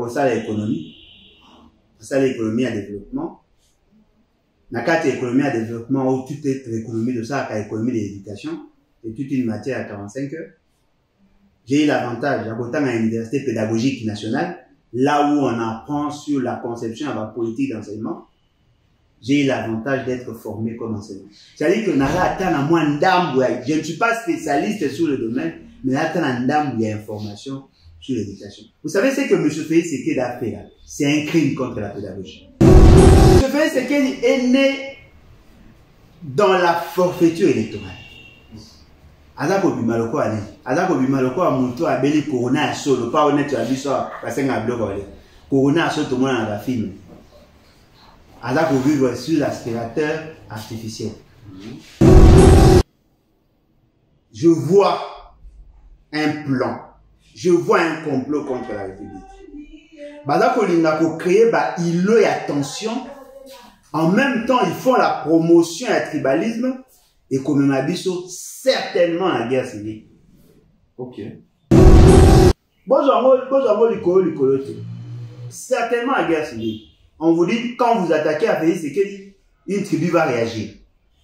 ça l'économie. Ça l'économie à développement. Dans quatre économies à développement, où toute l'économie de ça, l'économie de l'éducation, et toute une matière à 45 heures. J'ai eu l'avantage, à l'université pédagogique nationale, là où on apprend sur la conception de la politique d'enseignement, j'ai eu l'avantage d'être formé comme enseignant. C'est-à-dire que je ne suis pas spécialiste sur le domaine, mais là, il y a information sur l'éducation. Vous savez ce que M. Félix Sekedi a fait là? C'est un crime contre la pédagogie. M. Félix Sekedi est né dans la forfaiture électorale. Azako bimaloko ali. Azako bimaloko a muto abeli corona solo pas honnête à biso parce que ngabdo kole. Corona so tout le monde dans la film. Azako vivre sur l'aspirateur artificiel. Je vois un plan. Je vois un complot contre la République. Bazako lingako créer ba ilo et attention. En même temps, ils font la promotion à tribalisme et comme Abisso, certainement la guerre civile. Ok. Bonjour, certainement la guerre civile. On vous dit, quand vous attaquez à Félix Sekedi, une tribu va réagir.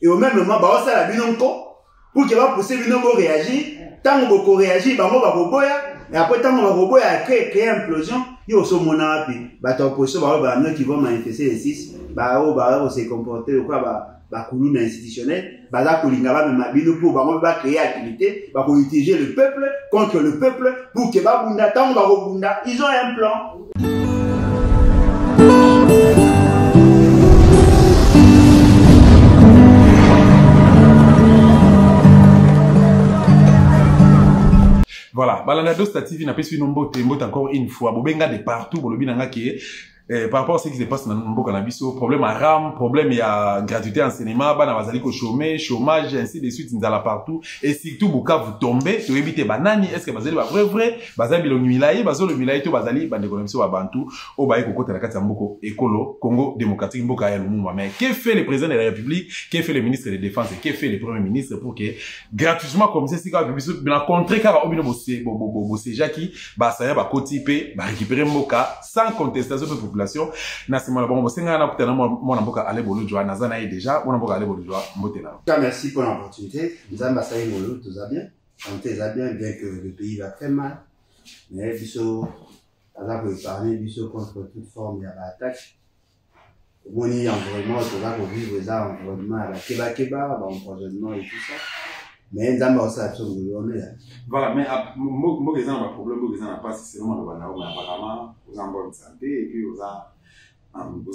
Et au même moment, bah, on sait la binonko, pour qu'il va pousser binonko réagir, tant qu'on va réagir, bah, on va boboya, et après, tant qu'on va boboya, créer implosion, il y a aussi mon appui. Bah, t'as opposé, bah, qui vont manifester les 6, bah, on s'est comporté, ou quoi, bah, couloune institutionnel, bah, là, Kolingaba, mais ma bino, pour, bah, on va créer activité, bah, pour utiliser le peuple contre le peuple, pour que, bah, Bunda, tant qu'on va rebunda, ils ont un plan. Voilà, Balanados TV n'a pas suivi nombre encore une fois. Bobenga de partout, bolobi nanga qui est par rapport à ce qui se passe dans le cannabis, problème à RAM, problème il y a gratuité enseignement, bana bazali ko chômage, ainsi de suite, nzala partout et surtout boka vous tombez, to éviter banani, est-ce que bazali ba vrai, bazali bilongi milaye, bazolo milaye to bazali bande économique wa bantu, o baye kokota na kati ya mboko écolo, Congo démocratique mboka ya lumumba. Mais que fait le président de la République, que fait le ministre de défense et que fait le premier ministre pour que gratuitement comme ça si ka biso bien contrer car obino bosse jaki ba saya ba kotipe ba récupérer mboka sans contestation de na sima bon bosenga na kutana mona mboka ale bolujwa nazana yi déjà mona mboka ale bolujwa mbotela. Merci pour l'opportunité. Nzamba sayi bolo tout va bien. Santé va bien que le pays va très mal. Mais biso ala peut parler biso contre toute forme d'attaque. Moni environnement tout va vivre ça environnement la keba empoisonnement et tout ça. Mais nzamba aussi absolument on est là. Voilà, mais moi les gens ont un problème, les gens n'ont pas si c'est vraiment le banao, mais apparemment vous en bonne santé et puis vous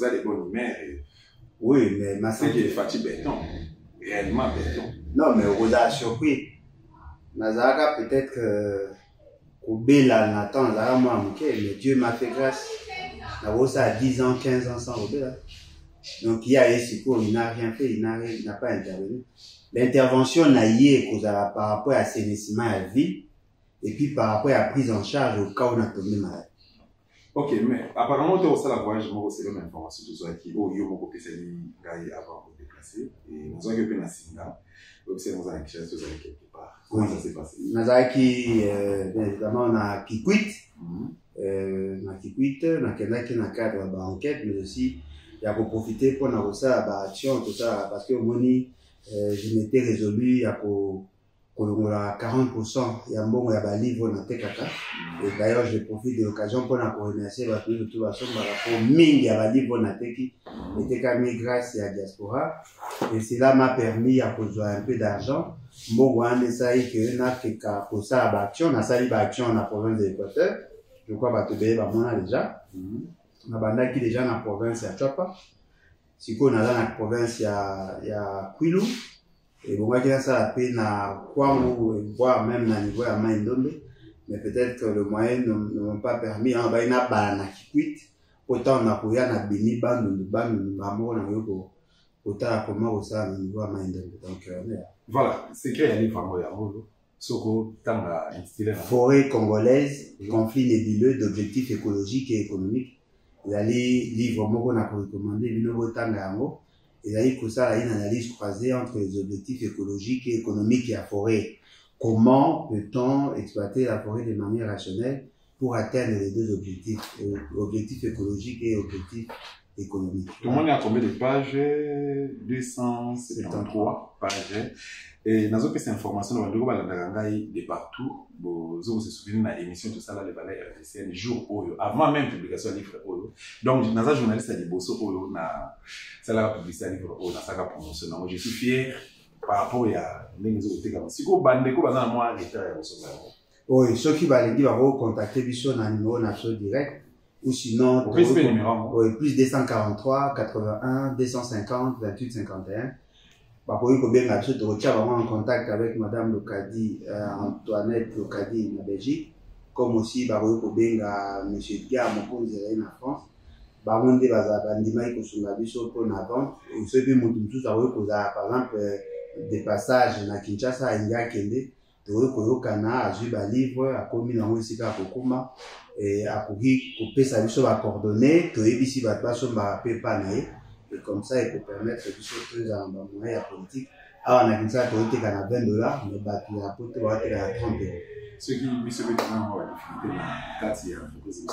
avez des bonnes humeurs. Oui, mais ma santé. C'est qui est fatigué béton, réellement béton. Non, mais vous avez surpris. Nazara peut-être au Béla Nathan, Nazara moi mais Dieu m'a fait grâce. Nazara ça à 10 ans, 15 ans sans Robert. Donc il y a ici quoi, il n'a rien fait, il n'a pas intervenu. L'intervention n'a eu par rapport à l'assainissement à la ville et puis par rapport à la prise en charge au cas où on a tombé malade. Ok, mais apparemment, tu as aussi la voyage, moi aussi, l'homme information, tout ça, qui, oh, yo, mon copain, c'est lui, gars, avant de déplacer, et nous avons eu un singa, donc c'est nous avons quelque chose quelque part. Comment ça s'est passé? Nous avons bien évidemment, on a Kikwit, on a Kikwit, on a quelqu'un qui a un cadre d'enquête, mais aussi, il y a pour profiter pour nous ça, action, tout ça, parce que au je m'étais résolu à 40%. Il y a un bon livre dans Tekaka. Et d'ailleurs, je profite de l'occasion pour remercier la de tout le pour Ming, il y a un livre dans Tekaka, grâce à la diaspora. Et cela m'a permis à avoir un peu d'argent. Bon, ça y est que pour ça, action, on a sali action dans la province de l'Équateur. Je crois que tu vas déjà. On a qui déjà dans la province de Chapa. Si on a dans la province, il y a Kwilu. Et bon, moi, ça la peine à Kwangu, voire même à niveau à Maïndombe. Mais peut-être que le moyen ne m'a pas permis. On va y avoir un Kikwit. Autant on a pu y avoir un Bini Bandu, Maman, on a eu autant à comment au sein niveau à Maïndombe. Donc, voilà, c'est qu'il y a un livre à moi, Soko, Tanga, instillé. Forêt congolaise, conflit nébuleux d'objectifs écologiques et économiques. Il y a les livres qu'on a recommandé, il y a une analyse croisée entre les objectifs écologiques et économiques et la forêt. Comment peut-on exploiter la forêt de manière rationnelle pour atteindre les deux objectifs, objectifs écologiques et objectifs économiques. Tout le monde est à combien de pages? 273 pages. Et dans cette information, on va de partout. Vous vous souvenez de l'émission, tout ça, là, les valeurs RTCN, jour Oyo, avant même publication du livre Oyo. Donc, dans un journaliste à Liboso Oyo, ça la publicité à livre Oyo, dans sa promotion. Je suis fier par rapport à les autres comme si vous bandez, vous avez moi arrêté à oui, ceux qui vont contacter Bichon dans le numéro national direct, ou sinon, plus plus 243 81 250 28 51. Vous pouvez être en contact avec Madame Locadi, Antoinette Locadi en Belgique, comme aussi vous pouvez être M. Edgar Mokonzi en France. Par exemple, des passages dans Kinshasa, à Ngakende, Kana a joué un livre, a commis dans le site à Kokuma, et a coupé sa vie sur la coordonnée, que ici va pas sur ma pépanaï, et comme ça, il peut permettre de choses dans le moyen politique. Alors, on a dit ça, tu as $20, mais tu as $30. Ceux qui me sont maintenant en difficulté, quand il y a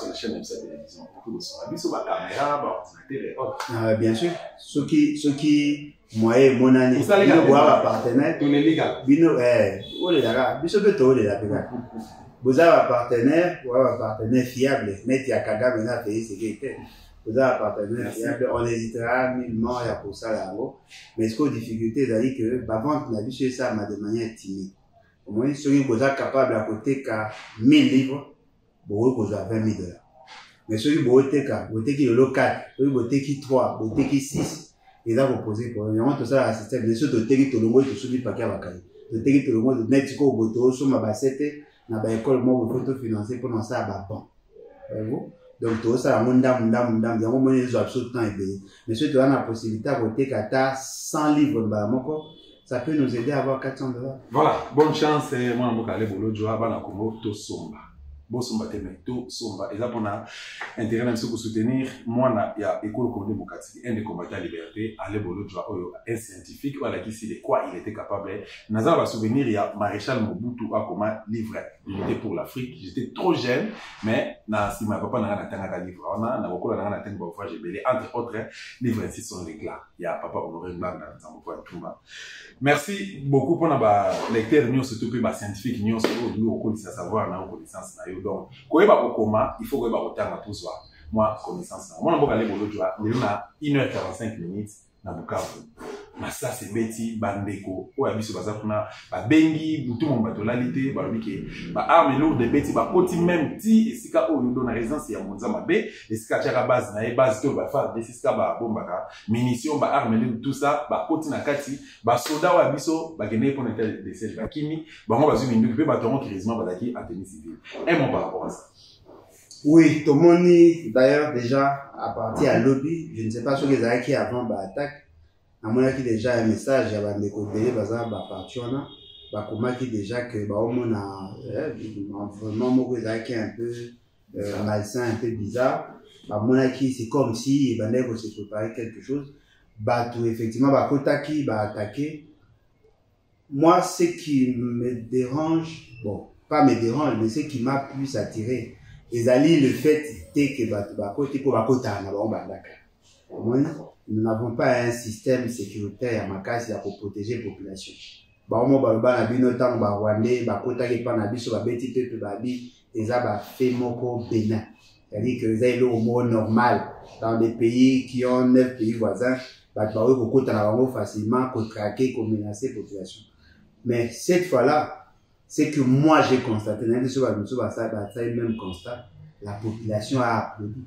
la chaîne de la télévision, beaucoup de choses. Ils sont la caméra, ordinateur et autres. Bien sûr. Ceux qui, moi, mon année, vous allez voir un partenaire. Tout est légal. Bino, oh les gars, biso be to les gars. Vous avez un partenaire fiable. Net ya Kagame na fait ce qui était. Vous avez un partenaire fiable. On hésitera nullement à pour ça là-haut. Mais ce que difficulté, c'est que, vente n'a vu ça de manière timide. Au moins, ceux qui sont capables à côté qu'à 1000 livres, vous avez $20,000. Mais ceux qui sont qui le 4, ceux qui 3, qui 6, et là, vous posez pour tout ça, le système. Mais ceux qui sont le monde, ils sont mis paquet à Bakay. Ceux qui sont le monde, net, ils sont sur ma bassette, dans l'école, moi, vous faut financer pour lancer à Baban. Voyez-vous? Donc, tout ça, il y a un moment, ils ont absolument été. Mais ceux qui ont la possibilité à voter qu'à 100 livres, ça peut nous aider à avoir $400. Voilà, bonne chance. Moi, je vais aller au Joa, je vais Somba. Bosomba Temeto, Somba. Et là, pour intérêt même pour soutenir, moi, il y a École Condé Bokati, un des combattants à liberté, aller au Joa, un scientifique, voilà qui sait de quoi il était capable. Dans un souvenir, il y a Maréchal Mobutu à comment livrer. Il était pour l'Afrique. J'étais trop jeune, mais si ma papa n'a pas un livre, on a beaucoup de entre autres, livres ainsi sont les glas. Il y a papa Honoré Mbang dans mon point de merci beaucoup pour notre lecteur, nous, surtout que scientifique, nous, au connaissance savoir, nous, connaissance, donc, quand il faut que vous ayez tout ça. Moi, connaissance. Moi, je vais aller au Joa, il y a 1h45 minutes dans Bukavu. Mais ça, c'est Betty, Bandeko, ou Abisso Bazafuna, Bengi, tout le monde va lalité, Barbike, arme lourde de Betty, Koti même, ti, et si ka ou yon résidence, il y a mon zama B, et si ka tchaka base, na base, tout va faire, des si ka bombaka, munitions, arme lourde, tout ça, Koti na kati, soda ou Abisso, gagner pour n'être des sièges, Kimi, on va sur une double, toron qui résiment, Badaki, à tenir civil. Un mot par rapport à ça. Oui, tout le monde, d'ailleurs, déjà, à partir à lobby, je ne sais pas sur les arrêts qui avant, attaque. À mon avis, déjà, un message, il y a des côtés, partir, comment qui déjà que, on a, vraiment, moi, qui est un peu, malsain, un peu bizarre. À mon avis, c'est comme si, il va se préparer quelque chose. Tout, effectivement, Kota qui va attaquer. Moi, ce qui me dérange, bon, pas me dérange, mais ce qui m'a plus attiré, ezali le fait que côté pour Kota, nous n'avons pas un système sécuritaire à Makasi pour protéger la population. Nous c'est-à-dire que c'est le mot normal dans des pays qui ont 9 pays voisins, facilement contraquer, menacer la population. Mais cette fois-là, c'est que moi j'ai constaté, même même constat, la population a applaudi.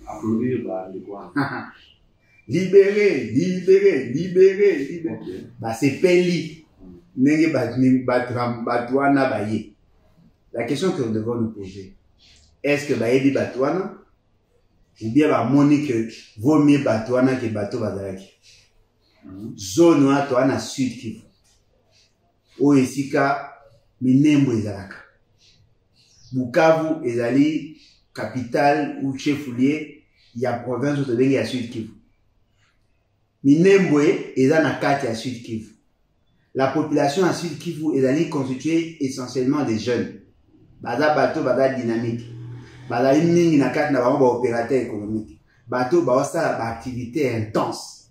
Applaudir, de quoi? Libérer. Okay. C'est Peli. La question que nous devons nous poser, est-ce que Bayebi Batouana ou bien Monique vaut mieux Batouana que Bateau Bazaraki? Zone ou Atoana Sud Kivu. Oesika Minembo Ezalaka. Bukavu Ezali, capitale ou chef-lieu, il y a province où il y a Sud Kivu. Minembwe est dans la carte à Sud Kivu. La population à Sud Kivu est constituée essentiellement des jeunes. baza bato baza dynamique baza mingi na kati na bango ba opérateur économique bato ba osala ba activité intense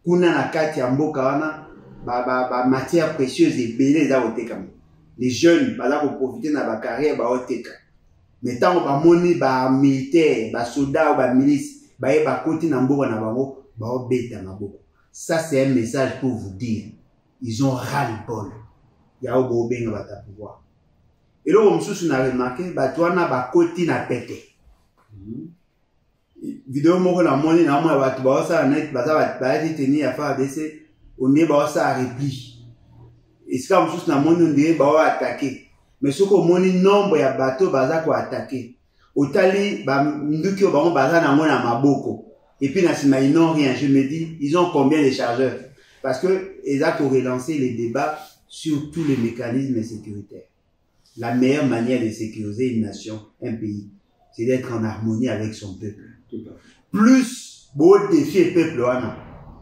kuna na kati ya mboka wana ba matière précieuse ebele eza kotekama les jeunes baza koprofite na ba carrière ba oteka mais tant ba moni ba militaire ba soldats ou ba milice ba ye ba koti na mboka na bango ba obeta maboko. Ça c'est un message pour vous dire ils ont ras-le-bol ya obo benga bata pouvoir. Et là, on a remarqué, batouana ba koti na pete. Vidéo moko na moni na mo ba tuba sa net baza ba teni ya fa ABC on est ba sa repli. Et c'est comme na moni on dit ba attaquer. Mais ce qu'on moni nombre ya bateau baza ko attaquer. Otali ba nduki ba baza na mona maboko. Et puis na sima ils n'ont rien. Je me dis ils ont combien de chargeurs? Parce que ils ont relancé les débats sur tous les mécanismes sécuritaires. La meilleure manière de sécuriser une nation, un pays, c'est d'être en harmonie avec son peuple. Plus beau défi le peuple,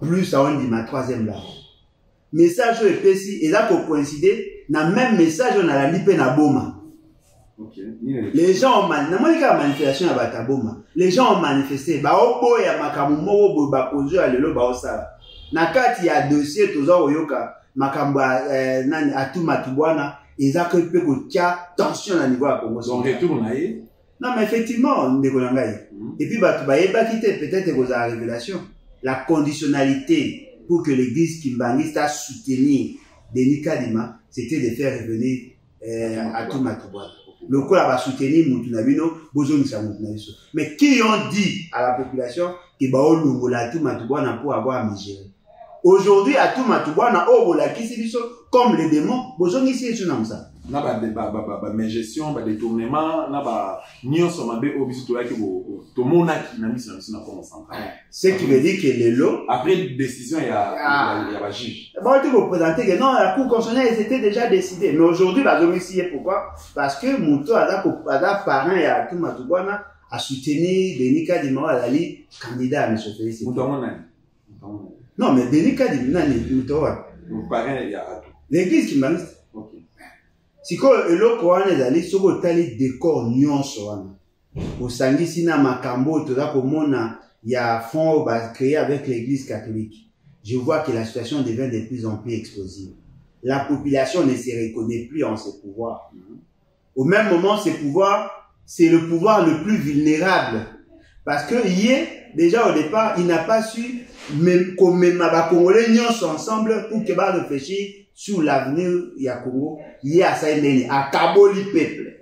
plus on dit ma troisième là. Message au EPC, et là pour coïncider, dans le même message on a la lipe na boma. Les gens ont manifestation à Bataboma. Les gens ont manifesté. Ba obo ya makamu moko ba kozo ya lelo ba osala. Na kati ya dossier toza oyoka makambo nani atuma tubwana. Ils ont que tension à niveau à Congo. Donc, retour non, mais effectivement, on est et puis, peut-être que la révélation, la conditionnalité pour que l'église kimbangiste a soutenu Denis Kadima, c'était de faire revenir Atuma Tubwana. Le coup a soutenu Moutunabino, Bozonisa Moutunabiso. Mais qui ont dit à la population que Baolungola Atuma Tubwana pour avoir à migérer? Aujourd'hui, Atuma Tubwana, comme les démons, besoin ici et sur ça. Na ba gestion, ba détournement, na ba nyonso mabe obiso to yaki to monaki na mission na comme central. Ce qui veut dire que les lots après décision il y a ba juge. Bon, tu vous présenter que non, la cour constitutionnelle était déjà décidée. Mais aujourd'hui, ba domicile pourquoi? Parce que Mouto a parent et Atuma Tubwana a soutenu Denis Kadima Alali candidat à M. Félix. Non, mais Denis Kadima Mouto l'église qui m'a dit. Si que le Coran est allé sur le tali décor nyonso wana. Au sangisi na makambo toza komona ya fond créé avec l'église catholique. Je vois que la situation devient de plus en plus explosive. La population ne se reconnaît plus en ses pouvoirs. Au même moment, ces pouvoirs, c'est le pouvoir le plus vulnérable. Parce que hier, déjà au départ, il n'a pas su même comme les Congolais nyonso ensemble pour que va réfléchir sur l'avenir du Congo, il y a ça à Kaboli peuple,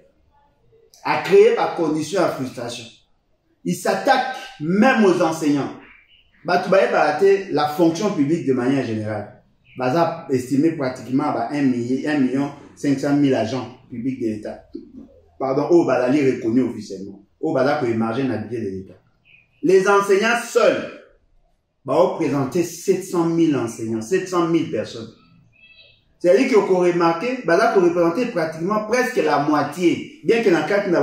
à créer par condition à frustration. Il s'attaque même aux enseignants. La fonction publique de manière générale. Baza estimé pratiquement à 1,5 agents publics de l'État. Pardon, au Badali reconnu officiellement. Au Badali pour émarger dans le budget de l'État. Les enseignants seuls vont représenter 700 000 enseignants, 700 000 personnes. C'est-à-dire qu'on remarqué, qu'on représentait pratiquement presque la moitié, bien que dans le cas de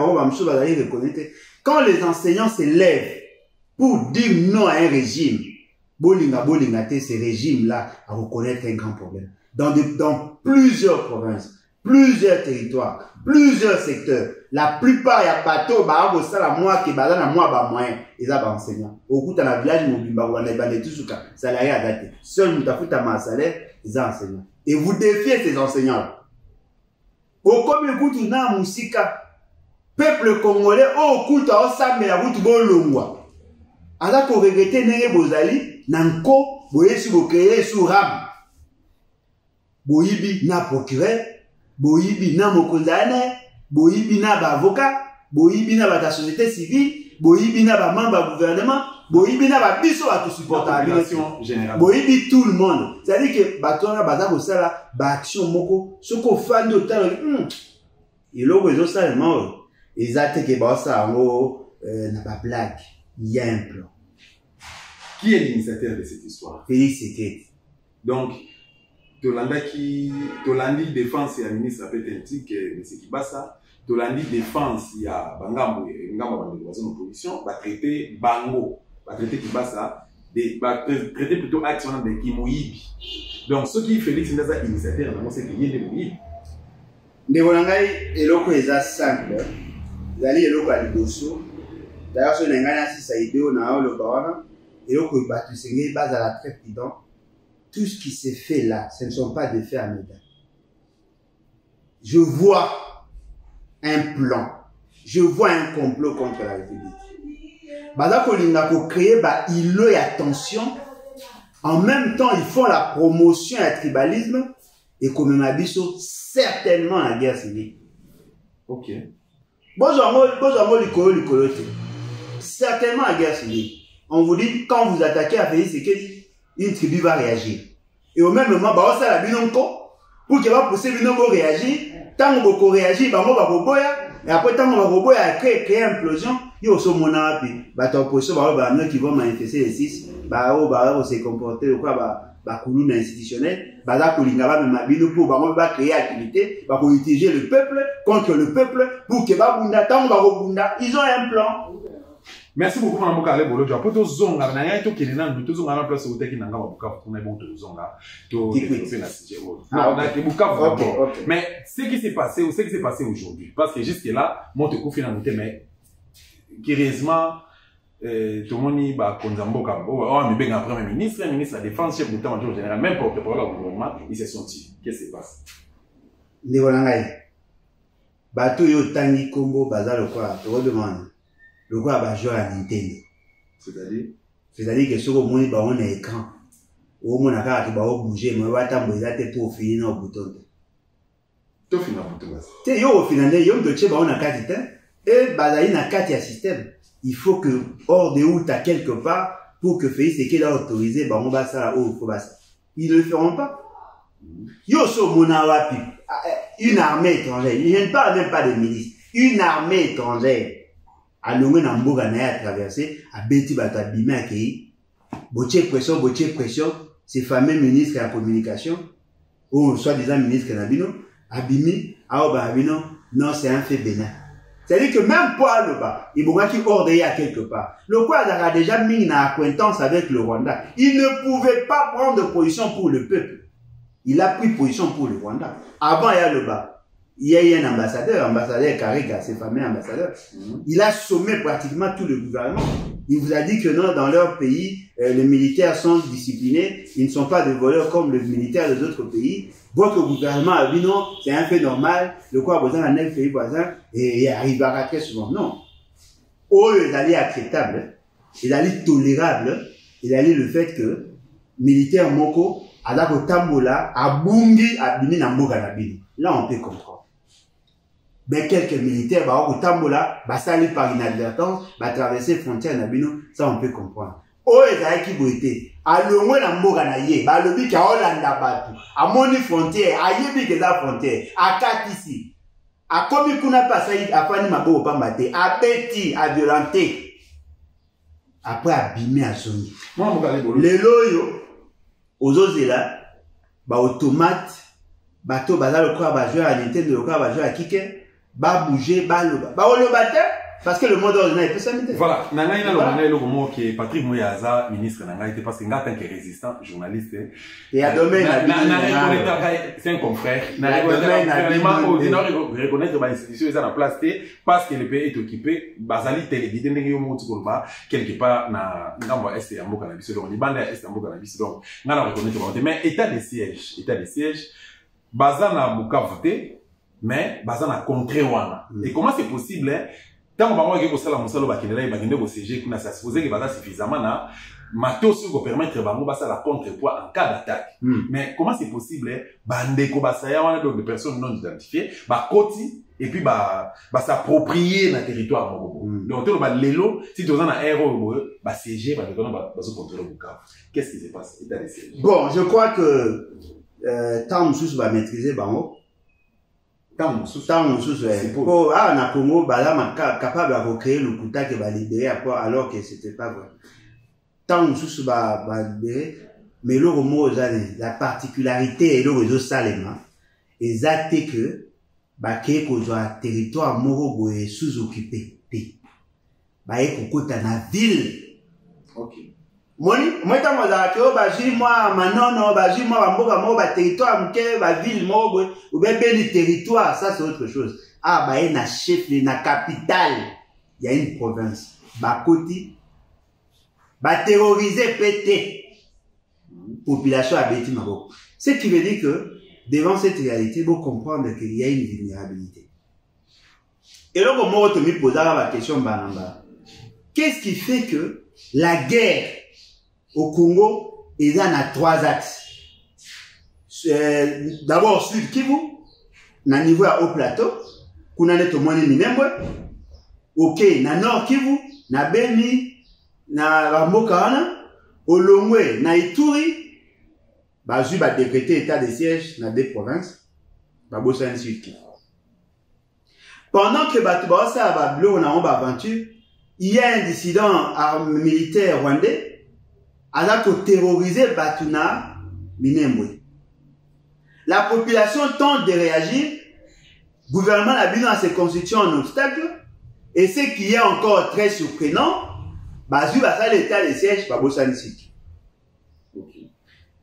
quand les enseignants se lèvent pour dire non à un régime, ce régime-là à reconnaître un grand problème. Dans plusieurs provinces, plusieurs territoires, plusieurs secteurs, la plupart, il y a bateau, ils ont enseignants. Au coup, dans la village, salarié à dater. Seul Moutafuta salaire, ils ont enseignants. Et vous défiez ces enseignants-là. Au comme le coup, tu n'as musika. Peuple congolais, au coup, tu as ça, mais la route bolongwa. Alors qu'on regrette Nere Bozali, Nanko, Boyesu Bokeye, sous Ram. Boyibi na procureur, Boyibi na Mokondane, Boyibi na avocat, Boyibi na la société civile, Boyibi na ba membre gouvernement, Boyibi na ba biso à tout supporter la population générale. Boyibi tout le monde. C'est-à-dire que batona baza ko sala ba action moko, soko fan de temps. Et là ils ont ça mort. Ils attaquent que ba ça ngo na ba blague. Il y a un plan. Qui est l'initiateur de cette histoire? Félix Sekedi. Donc Tolandi défense ya ministre Apetentik M. Kibasa, Tolandi défense ya Bangambo de opposition va traiter Bango, va traiter Kibasa, va traiter plutôt action de Kimoyibi. Donc ce qui Félix Ndaza initiateur, c'est qu'il y a des Moyibi. ndeko na ngai eloko eza simple ezali eloko ya liboso d'ailleurs so na ngai nasisa ideo na oloba wana eloko bato esengeli bazala très prudent. Tout ce qui s'est fait là, ce ne sont pas des faits anodins. Je vois un plan, je vois un complot contre la République. Baza kolinga ko créer ba ilo et attention. En même temps, ils font la promotion à tribalisme et comme abisso certainement la guerre civile. Ok. Bonjour, certainement la guerre civile. On vous dit quand vous attaquez à Félix Tshisekedi, une tribu va réagir. Et au même moment, bah, on sait la binonko, pour qu'il va pousser binonko réagir, tant qu'on va réagir, bah, on va boboya, et après, tant qu'on va boboya, créer implosion, il y a aussi mon appui, bah, t'as opposition, bah, qui vont manifester les 6, bah, on s'est comporté, ou quoi, bah, couloune institutionnel, bah, là, Kolingaba, mais ma binonko, bah, on va créer activité, bah, pour utiliser le peuple, contre le peuple, pour que, bah, bunda, tant qu'on va bunda, ils ont un plan. Merci beaucoup Mme Bokale Bolo. Tu as pour zonga na ya to kelena nous to zonga na place où tu n'anga Bukavu pour na bon to zonga to développer la situation. Non, on a que Bukavu d'abord. Mais ce qui s'est passé ou ce qui s'est passé aujourd'hui parce que jusque là mon te confie na noté mais curieusement tout le monde ba konzamboka oh mais ben premier ministre de la défense chef d'état-major général même porte-parole du gouvernement ils se sont dit qu'est-ce qui se passe ndeko na ngai bato yo tangi kombo bazalo quoi to demande le quoi va jouer à Nintendo. C'est-à-dire que ce que vous avez un écran, ou mon accord qui va bouger, mais va t'embrouiller pour finir au bouton. Tu finis au bouton. Tu sais, au final, il y a un dossier on a 4 et basaï na 4 système. Il faut que hors de où t'as quelque part pour que Félix Tshisekedi a autorisé, bah on va ça où faut ça. Ils ne le feront pas. Yo so monawapi, une armée étrangère. Je ne parle même pas de milices. Une armée étrangère. A longue na mboga na ya traversé a beti bata bima ki boche pression ces fameux ministres de la communication ou soit disant ministre na bino abimi a ba bino non c'est un fait bénin. C'est-à-dire que même pour le bas il boga qui hors de à quelque part le quoi a déjà mis une acquaintance avec le Rwanda, il ne pouvait pas prendre position pour le peuple, il a pris position pour le Rwanda. Avant il y a le bas il y a eu un ambassadeur Kariga, ce fameux ambassadeur. Il a sommé pratiquement tout le gouvernement. Il vous a dit que non, dans leur pays, les militaires sont disciplinés, ils ne sont pas des voleurs comme les militaires des autres pays. Votre gouvernement a dit non, c'est un fait normal, le quoi besoin d'un pays voisin, et il arrivera très souvent. Non. Oh, il est acceptable, il est tolérable, il est le fait que militaire Moko, à la Tambola, à Bungi, à Bini Namboga Nabini. Là, on peut comprendre. Mais quelques militaires, bah, au Tambola, bah, sali par inadvertance, bah, traverser frontière Nabino, ça, on peut comprendre. Oh, les aïki boité, à l'omwe na mboga na ye, bah, le bik à Hollanda batu, à moni frontière, à yebi que la frontière, à Katisi, à komi kuna pasaï, à fani mabo pambate, à beti, à violenté, après abîmer à sonner. Les loyaux, aux ozela, bah, automate, bateau, bah, là, le quoi, bah, jouer à Nintendo, le quoi, bah, jouer à Kike, ba bouger, ba le batteur, parce que le monde ordinaire peut s'amiter. Voilà, Nangaï na l'organe le mot qui est Patrick Mouyaza, ministre Nangaï, parce que n'a tant que résistant, journaliste. Et à domaine, c'est un confrère. Reconnaître l'institution est en place, parce que le pays est occupé, Basali télévidé, quelque part, na Namba Est et Ambo Cannabis, donc, Libanda Est et Ambo Cannabis, donc, n'a reconnaître, mais état de siège, Bazana Bukavu, mais bazana contre wana. Et comment c'est possible hein? Tant qu'on va voir que ça la musalo bakindela ibaginde au CG kuna ça supposé que baza suffisamment na matos pour permettre bango basa la contrepoids en cas d'attaque. Mais comment c'est possible hein? Bande ko basaya wana donc des personnes non identifiées, ba koti et puis ba s'approprier na territoire moko. Donc to ba lelo si tu as un aéro ba CG ba dona ba zo contrôler Bukavu. Qu'est-ce qui se passe? Bon, je crois que tant sous va maîtriser bango. Tant sous ah na Congo bala capable de recréer le Kuta qui va libérer alors que c'était pas vrai. Tant sous va libérer mais le mot la particularité et le réseau Salema exact que ba ke ko zo territoire moko sous occupé ba e kokota na ville. OK. Moni, moi tant moi que baji moi manono baji moi bamboka mo ba territoire mke ba ville mo ou bien le territoire, ça c'est autre chose. Ah ba na chef na capitale, il y a une province. Ba koti ba terroriser pété. Population a bêti maboko. Ce qui veut dire que devant cette réalité, vous comprendre qu'il y a une vulnérabilité. Et là, comment on me pose la question banamba. Qu'est-ce qui fait que la guerre au Congo est dans 3 axes? D'abord, Sud Kivu, na niveau à haut plateau, qu'on a tout moins minembwe. Ok, na Nord Kivu, na Beni, na Rambokana, au Longwe, na Ituri, Bazu va décréter état de siège dans 2 provinces, Babosa et Sud Kivu. Pendant que Batubasa va bloquer dans l'aventure, il y a un dissident militaire rwandais a terrorisé Batuna Minembwe. La population tente de réagir, le gouvernement a vu dans ses constitutions un obstacle, et ce qui est encore très surprenant, Bazu va faire l'état de siège Babosa et Sud Kivu.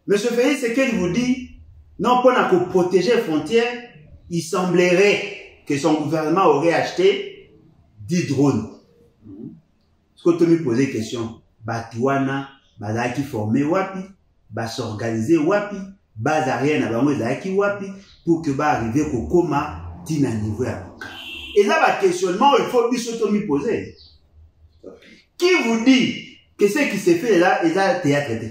Monsieur Félix, ce qu'il vous dit, non pas pour protéger les frontières, il semblerait que son gouvernement aurait acheté 10 drones. Est-ce que tu me poses la question? Batouana, Bazaki formé wapi, ba s'organiser wapi, Bazarien na bango Zaki wapi, pour que ba arriver au coma, tina niveau à Boka. Et là, le questionnement, il faut me poser. Qui vous dit que ce qui s'est fait là est un théâtre?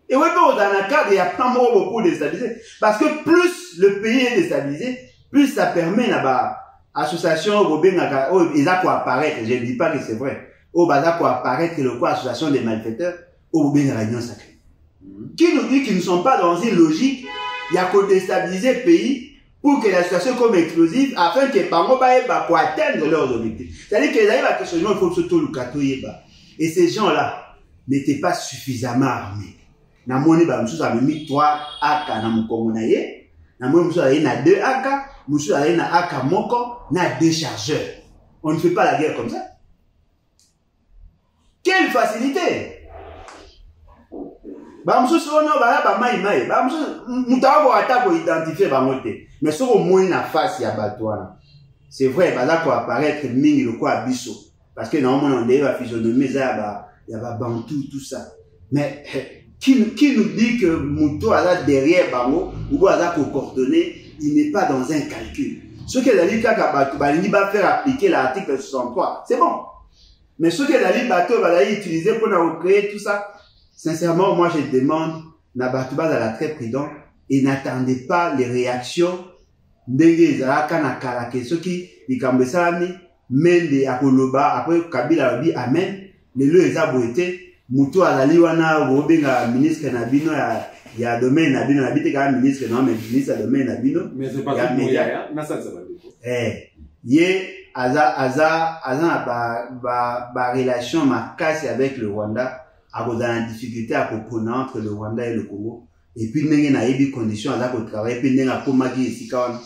Et oui, dans le cadre, il y a pas beaucoup déstabilisé. Parce que plus le pays est déstabilisé, plus ça permet l'association, ils ont quoi apparaître. Je ne dis pas que c'est vrai. Ils ont quoi apparaître le quoi association des malfaiteurs, ou bien réunion sacrée. Qui nous dit qu'ils ne sont pas dans une logique, il y a qu'à déstabiliser le pays pour que la situation comme explosive, afin que les parents puissent atteindre leurs objectifs. C'est-à-dire qu'ils arrivent à questionner, il faut surtout le catouiller. Et ces gens-là n'étaient pas suffisamment armés. Na moni ba mususu a mis 3 AK na mukongo na ye, na moni mususu a na 2 AK, mususu a na AK moko, na 2 chargeurs. On ne fait pas la guerre comme ça. Quelle facilité! Ba mususu ono ba mai, ba mususu mutawa ata ko identifier ba moté. Mais sur au moins na face ya batwana. C'est vrai, ba là ko apparaître mingi le quoi biso parce que normalement on va physionomie ça ya ba bantou tout ça. Mais qui nous dit que Mouto a là derrière Bango, ou a là coordonné, il n'est pas dans un calcul. Ce que Dali Kakabatou va faire appliquer l'article 63, c'est bon. Mais ce que Dali Bato va utiliser pour créer tout ça, sincèrement, moi je demande, Nabatouba à la très prudent et n'attendez pas les réactions des Zarakanaka, ceux qui, les Kambesami, Mende, Akoloba, après Kabila Rabi, Amen, les lieux les abouétés. Muto azali wana wobenga ministre na bino ya domaine na bino na bité ka ministre non mais ministre ya domaine na bino mais c'est pas tout ya na ça va ye aza ba relation makasi avec le Rwanda a cause de la difficulté à comprendre entre le Rwanda et le Congo et puis ndenge na yebi condition aza ko travailler puis ndenge akomaki esika wana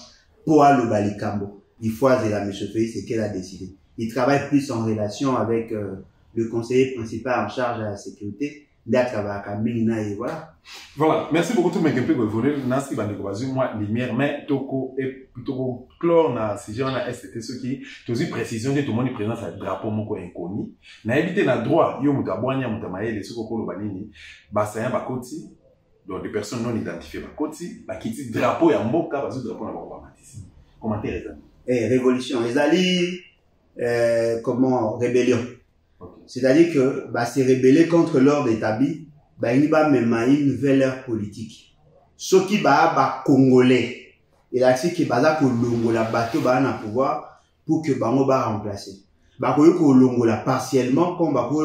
pour aloba likambo il faut azela monsieur Félix c'est qu'elle a décidé il travaille plus en relation avec le conseiller principal en charge de la sécurité, et voilà. Voilà, merci beaucoup tout le monde que vous voulez. Nancy Bandeko moi lumière, mais toko et plutôt chlore na si j'ai na ST ceux qui tous précision de tout le monde présence à drapeau moko inconnu. Na éviter na droit yo mutabwanya mutamaye les soko kolo banini basaya bakoti donc des personnes non identifiées bakoti bakiti drapeau ya mboka bazo drapeau na bako matisi. Commentaire ça. Révolution, les alliés comment rébellion. C'est-à-dire que c'est rebeller contre l'ordre établi, il va même une nouvelle ère politique. Ce qui va congolais, et là c'est qui va la bateau na pouvoir pour que bango va remplacer. Ba ko longola partiellement comme ba ko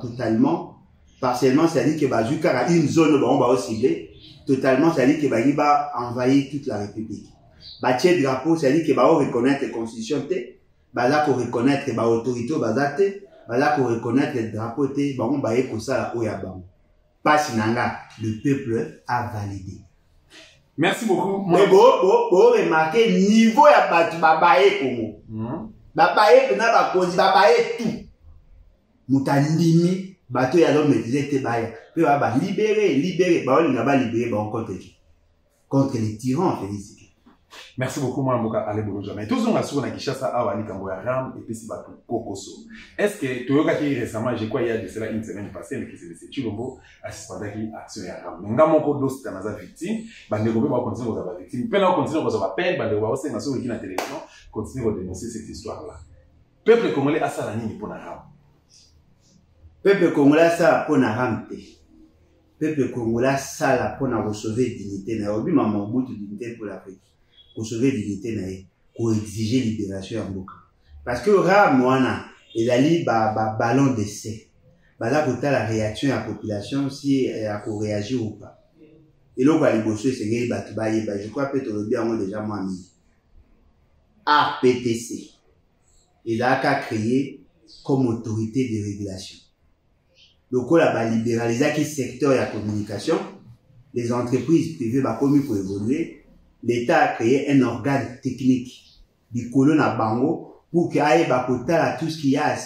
totalement. Partiellement c'est-à-dire que ba jusqu'à une zone ba on va aussi totalement c'est-à-dire que va envahir toute la République. Ba tier drapeau c'est-à-dire que ba reconnaître les constitutions té, ba là ko reconnaître ba autorité ba date. Voilà qu'on reconnaît les drapeaux, bon, bah, et ça, pas sinanga, le peuple a validé. Merci beaucoup. Mais bon, remarquez, niveau ya batu, babaye Congo. Babaye, pena bakozi, babaye tout. Moutandimi, bateau ya l'homme maîtriser te baya pe ba libérer ba olinga ba libérer ba contre les tyrans Félix. Merci beaucoup, moi, Mboka Ale Bolonja. Mais tous on a sur la Kishasa Awa ni Kambo ya Ram et puis si bateau Kokoso. Est-ce que Toyoka qui récemment, j'ai quoi il y a de cela une semaine passée, mais qui s'est laissé Chilombo assistant qui action ya Ram. Mais nga moko dos tanaza victime, bande gobe va continuer aux avoir victime. Peine on continue aux avoir peine, bande va aussi na sur la télévision, continuer à dénoncer cette histoire là. Peuple congolais a ça la nini pour na Ram. Peuple congolais ça pour na Ram te. Peuple congolais ça la pour na recevoir dignité na obi maman bout dignité pour l'Afrique. Pour sauver dignité nae, pour exiger libération en Mboka. Parce que Ram wana ezali ballon d'essai. Baza kota la réaction à la population si elle pour réagir ou pas. Et là quoi liboso c'est gay batu ba yeba, je crois peut-être le bien déjà moi ami. RPTC. Il a qu'à créer comme autorité de régulation. Donc on a libéralisé qui secteur de la communication, les entreprises privées ba commis pour évoluer. L'État a créé un organe technique du colon à Bango pour qu'il y ait tout ce qu'il y a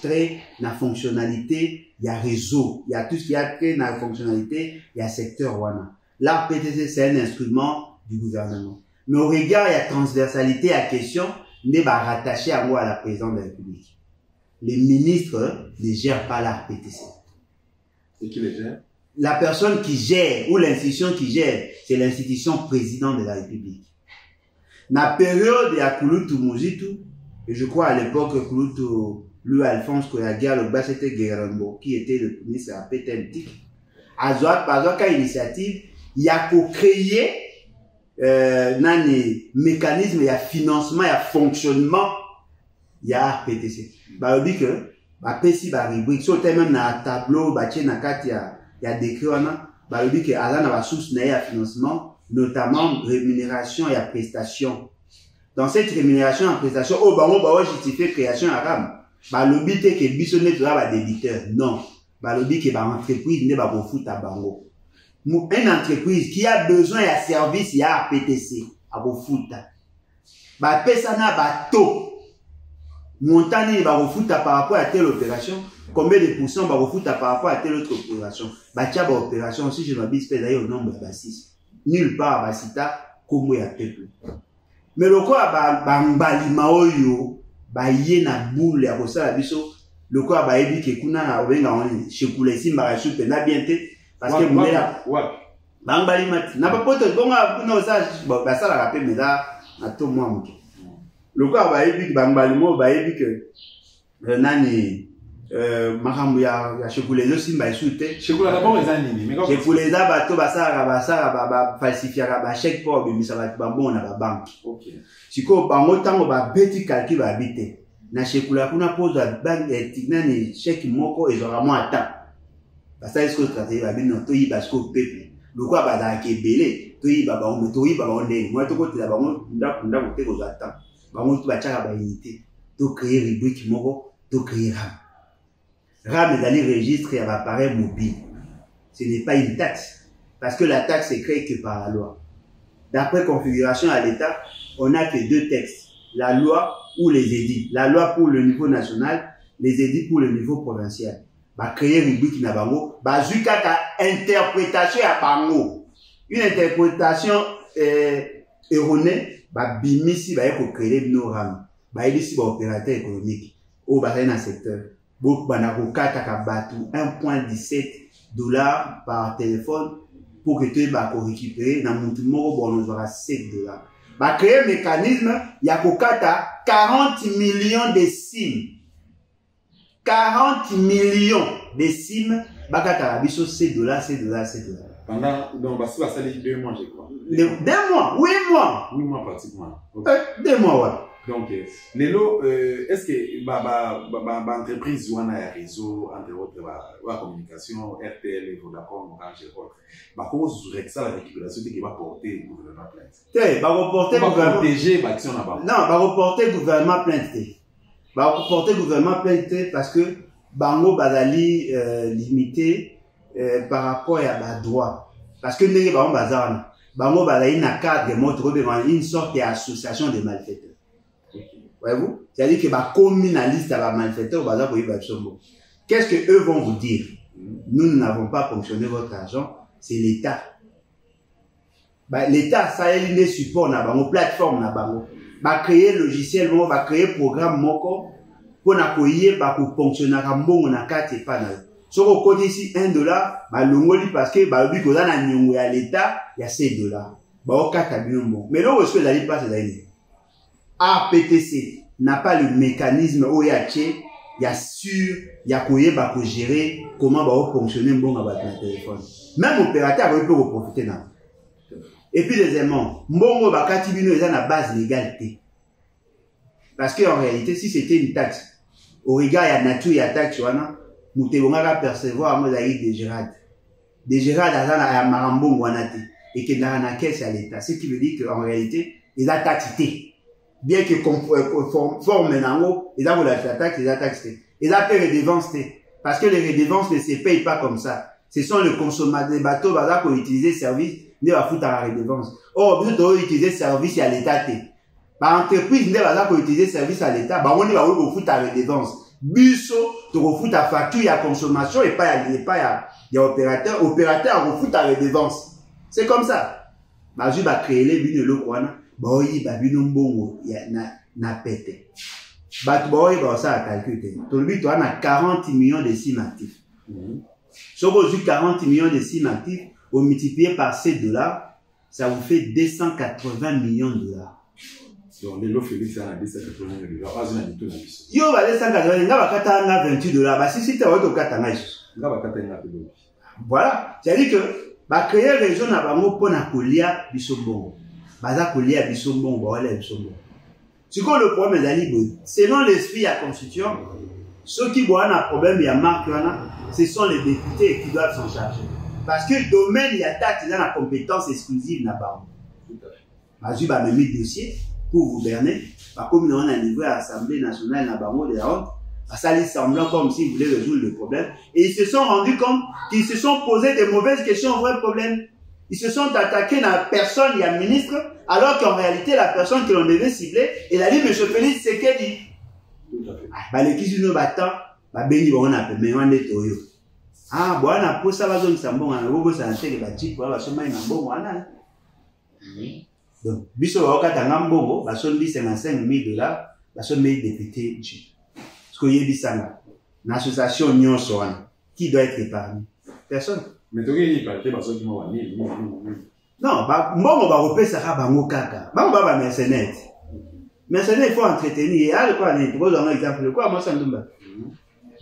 trait dans la fonctionnalité, il y a réseau, il y a tout ce qu'il y a trait dans la fonctionnalité, il y a secteur WANA. L'ARPTC, c'est un instrument du gouvernement. Mais au regard, il y a transversalité à question, n'est pas rattaché à moi à la présidente de la République. Les ministres ne gèrent pas l'ARPTC. Et qui les gère? La personne qui gère, ou l'institution qui gère, c'est l'institution président de la République. Dans la période de Kouloutou Mouzitou, et je crois à l'époque Kouloutou, Louis Alphonse Koyagia, le bas c'était Guérambo, qui était le ministre à PTMTIC. À Zoat, par exemple, à l'initiative, il y a qu'au créer, mécanisme, il y a financement, il y a fonctionnement, il y a RPTC. Bah, on dit que, bah, PSI, bah, rubrique, sur même dans un tableau, bah, tiens, il y a des créants, bah, on dit que, à la source, il y a financement, notamment rémunération et à prestation. Dans cette rémunération et prestation, oh, bah, on va justifier création à RAM. Bah, le but est que Bissonnet sera bah, débiteur. Non. Bah, le but est que bah, entreprise n'est pas pour foutre à Bango. Une entreprise qui a besoin de service, il y a RPTC, à vous foutre. Bah, pesana, bah, taux. Montant, il va vous foutre par rapport à telle opération. Combien de pourcents va vous foutre par rapport à telle autre opération? Bah, tiens, bah, opération, si je m'habille, c'est d'ailleurs au nombre de 6. Nulle part, bah, si t'as, comme il y a peuple. Mais le quoi, bah, mbalima oyo, bah, yé na boule, ya kosa la biso, le quoi, bah, ebi ke kuna na obenga on, chez Koulesi, Marachupe, na bien te, parce que vous là, bah, mbalima, n'a pas pote, bon, kuna ça, bah, ça la rappelle, mais là, à tout moi, mouke. Le quoi, bah, ebi, bah, mbalima, bah, ebi que, nani, makambu ya Chekouleza aussi mba isute Chekouleza d'abord les animés mais Chekouleza bato basara falsifiaka ba chèque pour bimisa ba bon na ba banque. OK. Siko bango tango ba beti calcul ba bité na Chekouleza kuna pose banque nani chèque moko ezora mo ata basa esko stratégie ba bino to yi basko pepe lokwa ba da kebele to yi ba bango to yi ba onde moi to côté la bango ndakunda ko te ko zata bango to ba chaka ba unité to créer rubrique moko to créer RAM est dans les registres et appareil mobile. Ce n'est pas une taxe. Parce que la taxe est créée que par la loi. D'après configuration à l'État, on n'a que deux textes. La loi ou les édits. La loi pour le niveau national, les édits pour le niveau provincial. Bah, créer une rubrique na bango. Bah, jusqu'à interprétation à bango. Une interprétation, erronée. Bah, bimisi, bah, il faut créer nos RAM. Bah, il y a opérateur économique. Au bas, dans secteur. $1.17 par téléphone pour que tu aies récupérer dans mon tour bon $7. Bah créer un mécanisme, il y a 40 millions de SIM. 40 millions de SIM, bah kata biso $7. Pendant donc bah si ça les 2 mois je crois. 2 mois, 8 mois. 8 mois pratiquement. 2 mois ouais. Donc, Lélo, est-ce que l'entreprise ou un réseau, entre autres, la communication, RTL, Vodacom, Orange et autres, comment vous aurez ça la récupération qui va porter le gouvernement plainte? Va reporter protéger l'action là-bas. Non, va reporter le gouvernement plainte. Va reporter le gouvernement plainte parce que Bango Bazali limité par rapport à la droit. Parce que nous avons bazar. Bango Bazali n'a cadre de une sorte d'association de malfaiteurs. Voyez-vous? C'est-à-dire que bah communaliste à malfaiteur bah là pour y va sombo. Qu'est-ce que eux vont vous dire? Nous n'avons pas fonctionné votre argent, c'est l'État. Bah, l'État, ça a des supports, na plateforme, va créer logiciel, va créer programme, pour fonctionner na carte pas na. Si on compte ici $1, bah, l'ongoli parce que, bah, vu qu'on a à l'État, il y a $7. Bah, au cas mais là, où est-ce que la passe APTC n'a pas le mécanisme où il y a sûr, il y a quoi gérer comment va fonctionner bon avec le téléphone. Même opérateur va peut profiter là. Et puis deuxièmement, mbongo bakati bino est la base légalité. Parce que en réalité, si c'était une taxe, au regard il y a nature, il y a taxe, nous devons percevoir moi des gérades. Des gérades à marambongo wanati et que dans la caisse à l'État, ce qui veut dire qu'en réalité, ils ont taxité. Bien que forme nango, ils ont la taxe, ils ont taxé. Ils ont payé les redevances, parce que les redevances ne se payent pas comme ça. Ce sont les consommateurs des bateaux qui ont utilisé service, ne va foutre à la redevance. Or, vous devez utiliser service à l'État. Par entreprise, ne va pas utiliser service à l'État, bah on va vous foutre à la redevance. Busso, tu vas foutre à facture à consommation et pas à opérateur. Opérateur, vous foutre à la redevance. C'est comme ça. Bah je vais créer les bines de l'eau quoi. Bah oui, bah bine mbongo na pété. Bah tu bah oui, bah ça à calculer. Ton but toi na 40 millions de SIM actifs. Si vous avez 40 millions de SIM actifs, vous multipliez par $7, ça vous fait 280 millions de $. Donc, les lots Félix à 280 millions de $. Yo, va 280 millions, va katanga $28. Bah, si tu as autre katanga. Voilà. C'est-à-dire que, bah, créer région na bango pour na kolia bisombo. Baza kolia bisombo, bah, wala bisombo. C'est quoi le problème d'Ali? Selon l'esprit à constitution, ceux qui voient un problème, il y a marque, ce sont les députés qui doivent s'en charger. Parce que le domaine, il y a taxe, il y a la compétence exclusive là-bas. Je vais me mettre dossier pour gouverner. Comme on a niveau à l'Assemblée nationale, ça les semblant comme s'ils voulaient résoudre le problème. Et ils se sont rendus compte qu'ils se sont posé des mauvaises questions au vrai problème. Ils se sont attaqués à la personne, il y a un ministre, alors qu'en réalité, la personne que l'on devait cibler, il a dit, M. Félix, c'est qu'elle dit. Les qui sont battants, béni, on a mais on est toyo. Ah, bon, on a pour ça, on a bon, on a ça, on a dit, voilà, on a bon, on a. Donc, biso wa okata ngambongo, bason bi $55,000, bason bi député J. Ce que yebisanga, une association nyonso wana, qui doit être épargné? Personne. Mais tu es parti parce que moi non, bah mbongo ba repesa ka bango kaka. Bango ba mercenaire. Mercenaire il faut entretenir. Et à quoi on est, tu vois un exemple quoi moi ça ndumba.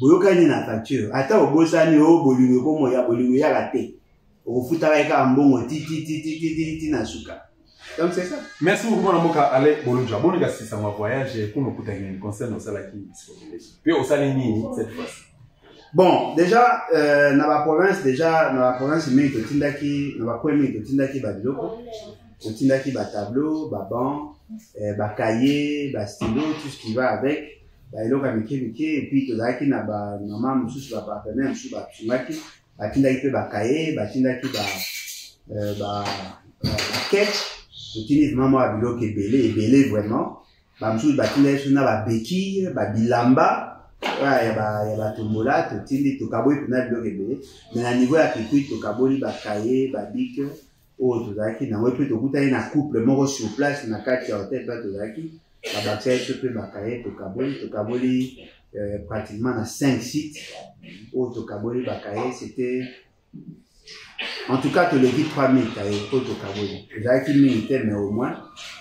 Boyoka ni na facture. Ata obosani o bolingo ko moya bolingo ya raté. O futa ka mbongo ti na suka. Donc c'est ça. Merci beaucoup mon amoka allez bolonja. Bon gars c'est ça mon voyage pour nous coûter concerne ça là qui puis au salini cette fois. Bon, déjà, dans la province, mais tu tindaki, dans la première, tu tindaki badiloko, tu tindaki tableau, banc, cahier, stylo, tout ce qui va avec, et puis tu as qui n'a pas maman, sous la partenaire, sous la tindaki, tindaki cahier, tindaki sketch, tu tindaki maman à biloko belé vraiment, sous tindaki na béquille, bilamba. Ouais, il y a tombola, tindi tokaboli pena biloko ebele mais na niveau ya kikuyi tokaboli bakaye babike oyo tozalaki nango mpe tokutani na couple moko sur place na kati ya hotel mpe tozalaki babakisa biso mpe bakaye tokaboli pratiquement na 5 sites oyo tokaboli bakaye c'était en tout cas tolevi 3000 kaye oyo tokaboli tozalaki mingi te mais au moins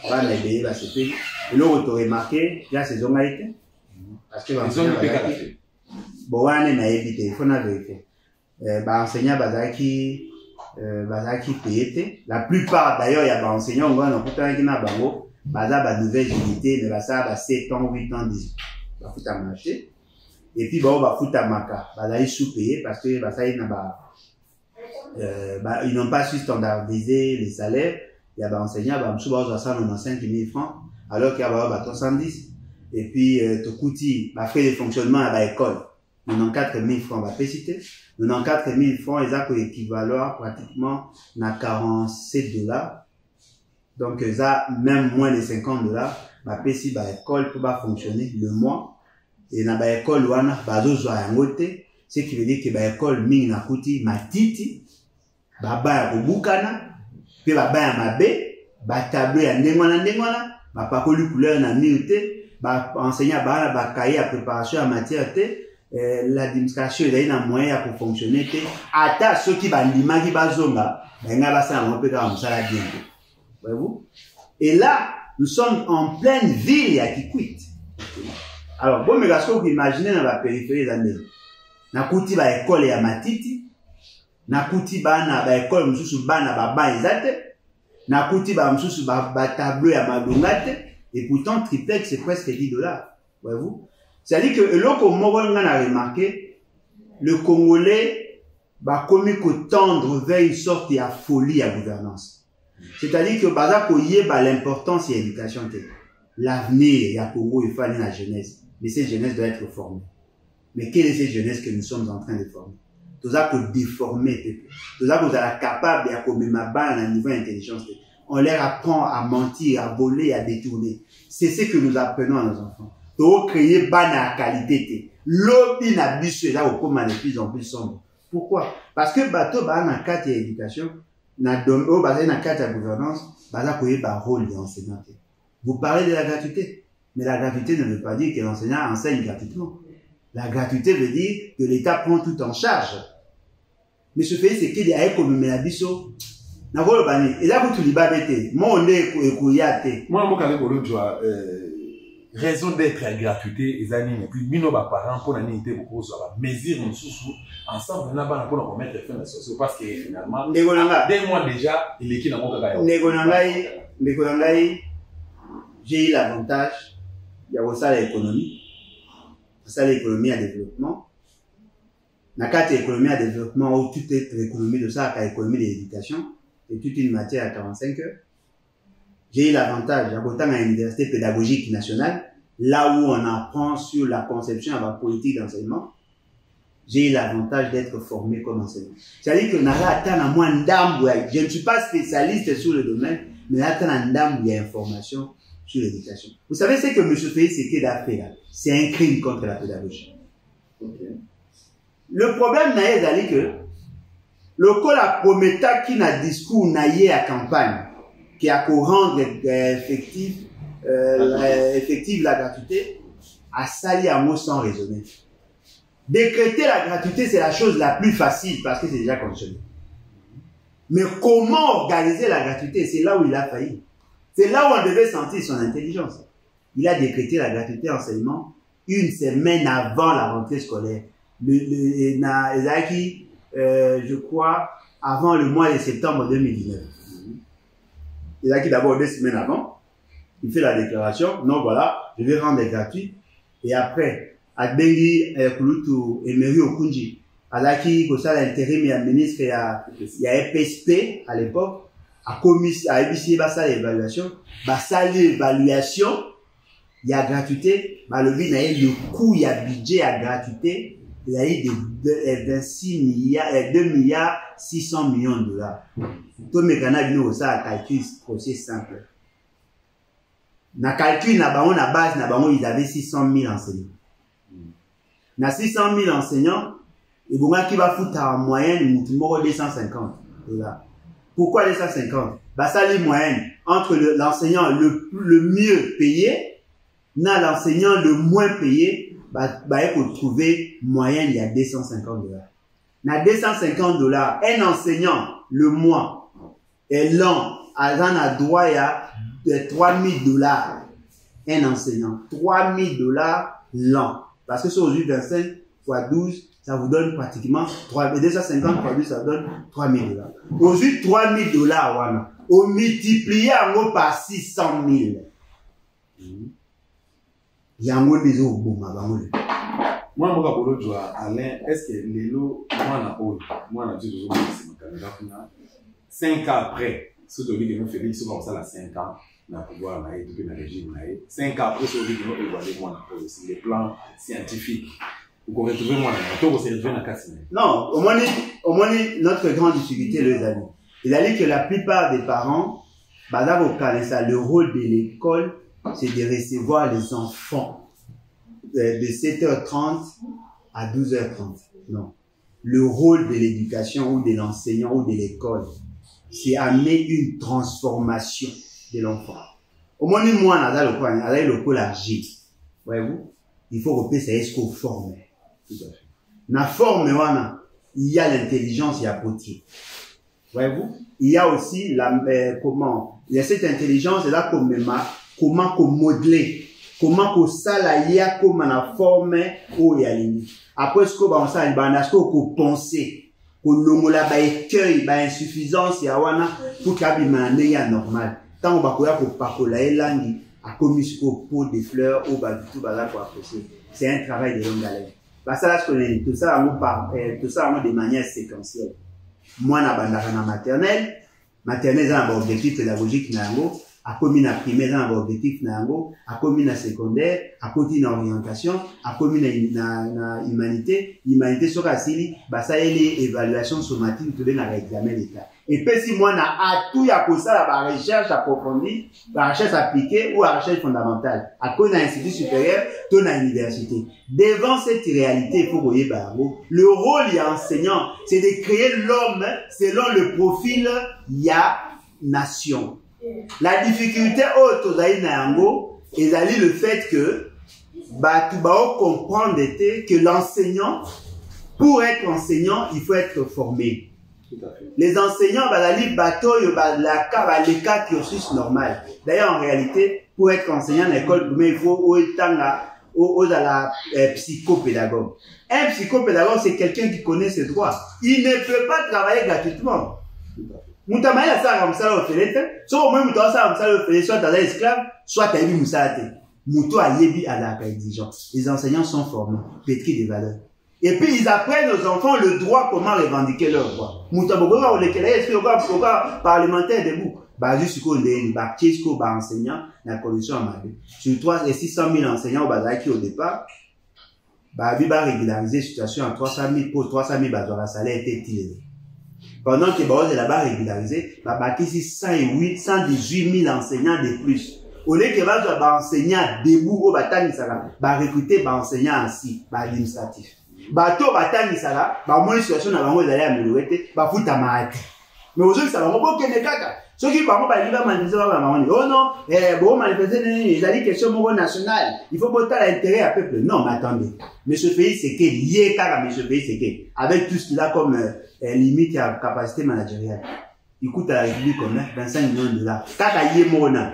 bana ebele basepeli eloko toremarke ya saison ngai te. Parce que il faut vérifier. Enseignants bazaki payé. La plupart d'ailleurs il y a enseignants on va qui na bango baza nouvelle unité mais ça 7 ans 8 ans 10 ba futa marché et puis ba futa maka bazali sous-payé parce que ils n'ont pas su standardiser les salaires. Il y a enseignants msuba za 195 000 francs alors qu'il y a 310. Et puis, Tokouti, frais de fonctionnement à l'école, 94 000 francs, pécité. 94 000 francs, ils ont équivalent pratiquement à $47. Donc, ça, même moins de $50, pécité, l'école peut pas fonctionner le mois. Et dans l'école, on a, bazo, zoa, ngote. Ce qui veut dire que l'école mingi na kuti matiti, baba ya kobukana, pe baba ya mabe, tableau ya ndengwana, pakoli couleur na mire, enseignant ba cahier à préparation en matière l'administration est un moyen pour fonctionner. Ata ceux qui bandima qui bazonga, voyez-vous? Et là, nous sommes en pleine ville à Kikwit. Alors, bon, mais est-ce que vous imaginez dans la périphérie d'Andé? Nakuti ba école ya matiti, nakuti ba école mususu bana ba izate, nakuti ba mususu ba tableau ya madongate, et pourtant triplex c'est presque $10. Voyez-vous? C'est-à-dire que l'autre moment on a remarqué, le Congolais va commis tendre vers une sorte de folie à gouvernance. C'est-à-dire que baza koye ba l'importance de l'éducation, l'avenir ya Congo il faut aller la jeunesse, mais cette jeunesse doit être formée. Mais quelle est cette jeunesse que nous sommes en train de former? Tout ça pour déformer, tout ça pour être capable de comme ma balle à niveau intelligence. On leur apprend à mentir, à voler, à détourner. C'est ce que nous apprenons à nos enfants. Pour créer bana à qualité. L'opi n'a bisu là au comment de plus en plus sombre. Pourquoi? Parce que bateau ba na carte d'éducation, na dom o basé na carte de gouvernance, baza koye ba rôle d'enseignant. Vous parlez de la gratuité, mais la gratuité ne veut pas dire que l'enseignant enseigne gratuitement. La gratuité veut dire que l'État prend tout en charge. Mais ce fait c'est qu'il y a économie la biso. Na rôle bani et là vous tout libabete, mon ekuyate. Moi mon calé bolo joie raison d'être à gratuité et années et puis mino ba parents pour l'année été beaucoup sur la mesure nous sous ensemble na ba pour nous mettre fin à ça parce que finalement dès mois déjà il est qui dans mon cas Negonangai j'ai eu l'avantage il y a ça l'économie ça l'économie à développement na carte économie à développement où tout est l'économie de ça à l'économie de l'éducation et toute une matière à 45 heures. J'ai eu l'avantage d'abord à l'université pédagogique nationale, là où on apprend sur la conception de la politique d'enseignement. J'ai eu l'avantage d'être formé comme enseignant. C'est-à-dire que je ne suis pas spécialiste sur le domaine, mais là, il y a information sur l'éducation. Vous savez ce que M. Félix Sekeda a fait là? C'est un crime contre la pédagogie. Okay. Le problème c'est que le col a promis qui n'a discours naïe à campagne, qui a pour rendre effective la gratuité, a sali un mot sans raisonner. Décréter la gratuité, c'est la chose la plus facile parce que c'est déjà conditionné. Mais comment organiser la gratuité? C'est là où il a failli. C'est là où on devait sentir son intelligence. Il a décrété la gratuité enseignement une semaine avant la rentrée scolaire. Je crois, avant le mois de septembre 2019. Il a qui d'abord 2 semaines avant, il fait la déclaration, non voilà, je vais rendre gratuit. Et après, Adbengi Kulutu Emery Okunji, Alaki Kosa l'intérim et le ministre, il y a FSP à l'époque, à ABC Bassa l'évaluation, Bassa l'évaluation, il y a gratuité, Malobi n'a eu le coût, il y a budget à gratuité, il y a eu 2 milliards 600 millions de dollars. Tout le mécanisme ça a calcul procès simple. Na calcul na bango na base na bango ils avaient 600 000 enseignants. Na 600 000 enseignants, et bon qui va foutre en moyenne 250 dollars. Pourquoi 250? Bah ça les moyennes entre l'enseignant le mieux payé, na l'enseignant le moins payé. Il faut trouver moyenne, il y a 250 dollars. Na 250 dollars, un enseignant, le mois, et l'an, a droit à 3000 dollars. Un enseignant, 3000 dollars l'an. Parce que sur aujourd'hui 25 fois 12, ça vous donne pratiquement 250 fois 12, ça vous donne 3000 dollars. Aujourd'hui, 3000 dollars, on multiplie par 600 000. Yango des eaux bon avant moi mon capolo joa Alain est-ce que lelo moi na dit 5 ans après ce doli que nous Félix comme ça la 5 ans na pouvoir na depuis na régime na 5 ans après ce doli que nous évaluer moi na policy les plans scientifiques vous retrouvez moi na to se retrouver na casse. Non, au moins notre grande difficulté les amis. Il a dit que la plupart des parents le rôle de l'école c'est de recevoir les enfants de 7h30 à 12h30. Non. Le rôle de l'éducation ou de l'enseignant ou de l'école, c'est amener une transformation de l'enfant. Au moins, moi, on a le coup l'argile. Voyez-vous? Il faut repérer ça, est-ce qu'on forme? Tout à fait. Dans la forme, il y a l'intelligence, il y a potier. Voyez-vous? Il y a aussi il y a cette intelligence, et là, comment modeler, comment ça, comment la forme, où il y a l'ennemi. Après, ce qu'on ça, il y a penser, qu'on a écueil, insuffisance, il y a pour qu'il y ait normal. Tant qu'on va pour parler langue, à commis au pot de fleurs, au bas du tout, pour apprécier. C'est un travail de longue haleine. Ça, tout ça, de manière séquentielle. Moi, na maternelle, c'est un objectif pédagogique, à commune primaire, c'est un objectif, à commune secondaire, à côté d'une orientation, à commune humanité, sur la série, ça y est l'évaluation somatique, tout le monde examen d'état. Et puis, si moi, tout y a pour ça, la recherche approfondie, la recherche appliquée ou la recherche fondamentale, à cause d'un institut supérieur, tout dans l'université. Devant cette réalité, il faut voyer le rôle y a enseignant, c'est de créer l'homme selon le profil y a nation. La difficulté autre est le fait que tu vas comprendre que l'enseignant, pour être enseignant, il faut être formé. Les enseignants, les cas cursus normal. D'ailleurs, en réalité, pour être enseignant à l'école, il faut la psychopédagogue. Un psychopédagogue, c'est quelqu'un qui connaît ses droits. Il ne peut pas travailler gratuitement. Moutamaï a ça comme ça au fait, soit au moins moutou a ça comme ça au fait, soit t'as des esclaves, soit t'as eu moussate. Moutou a yebi à la exigence. Les enseignants sont formés, pétris des valeurs. Et puis ils apprennent aux enfants le droit, comment revendiquer leurs droits. Moutou a beaucoup de lesquels est-ce qu'il y a parlementaire debout? Juste qu'on est qu'est-ce qu'on va enseignant, la condition à Mali. Sur 3 et 600 000 enseignants au bazar qui au départ, il va régulariser la situation en 300 000 pour 300 000 bazar, ça allait être tiré. Pendant que Baoz est là-bas régularisé, ici 118 000 enseignants de plus. Au lieu que va enseignant debout au bataille va recruter enseignant assis, administratif. Bateau bataille au moins situation n'a pas d'aller améliorer, va foutre à ma hâte. Mais aujourd'hui ça va pas que caca. Ceux qui parlent pas va manifester oh non, bon manifester les alliés question nationale. Il faut porter l'intérêt à peuple. Non, mais attendez. Mais ce pays c'est que lié mais ce pays c'est que avec tout ce qu'il a comme limite à capacité managériale. Il coûte à la République combien? 25 millions de $.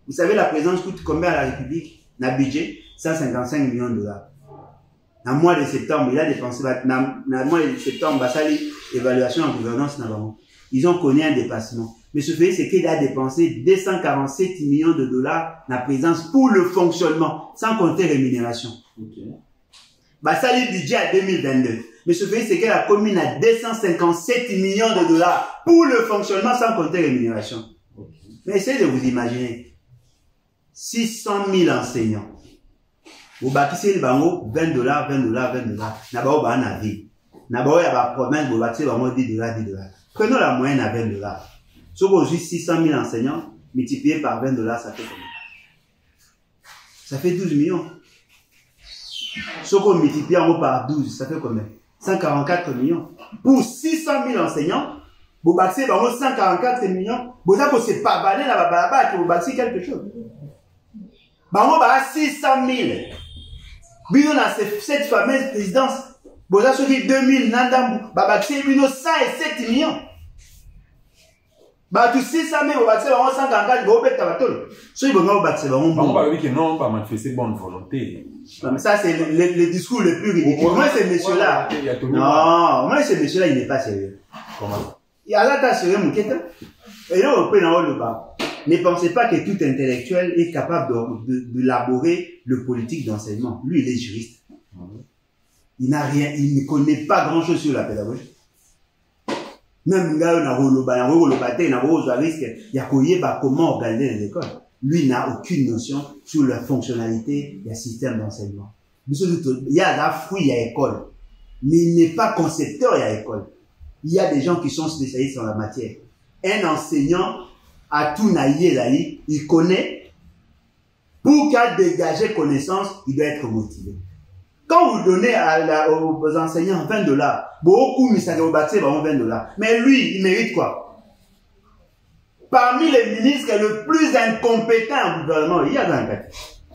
Vous savez, la présidence coûte combien à la République? Le budget, 155 millions de $. Dans le mois de septembre, il a dépensé, dans le mois de septembre, évaluation en gouvernance, ils ont connu un dépassement. Mais ce fait, c'est qu'il a dépensé 247 millions de $, la présidence pour le fonctionnement, sans compter rémunération. Okay. Le budget à 2022. Mais ce fait, c'est que la commune a 257 millions de $, pour le fonctionnement, sans compter rémunération. Okay. Mais essayez de vous imaginer. 600 000 enseignants. Vous bâtissez le bango, $20, $20, $20. N'abord, bah, na vie. N'abord, il y a la province, vous bâtissez le bango, $10, $10. Prenons la moyenne à $20. Si vous avez 600 000 enseignants, multiplié par $20, ça fait combien? Ça fait 12 millions. Si vous multipliez par 12, ça fait combien? 144 millions. Pour 600 000 enseignants, vous bâtissez 144 millions. Vous avez c'est pas balé là bas que vous bâtissez quelque chose. Bango ba 600 000. Bino na cette fameuse présidence. Vous avez sorti 2000 nandambu. Bâtissez bino 107 millions. Bah tu 600 000 vous bâtissez 144 vous bêtes tabatolo. Si vous bâtissez on va dire que non, on va manifester bonne volonté. Non, mais ça, c'est le discours le plus ridicule. Moi, ce monsieur-là. Non, moi, ce monsieur-là, il n'est pas sérieux. Comment? Il a l'air sérieux, mon quête. Et là, on peut en haut le bas. Ne pensez pas que tout intellectuel est capable d'élaborer le politique d'enseignement. Lui, il est juriste. Il n'a rien, il ne connaît pas grand-chose sur la pédagogie. Même là, on a comment organiser les écoles. Lui n'a aucune notion sur la fonctionnalité du système d'enseignement. Il y a la fouille, il y a école. Mais il n'est pas concepteur, il y a école. Il y a des gens qui sont spécialistes en la matière. Un enseignant, à tout naïe, il connaît. Pour qu'il dégager connaissance, il doit être motivé. Quand vous donnez aux enseignants $20, beaucoup mis ça au bâti, $20. Mais lui, il mérite quoi? Parmi les ministres le plus incompétent au gouvernement, il y a dans le cas.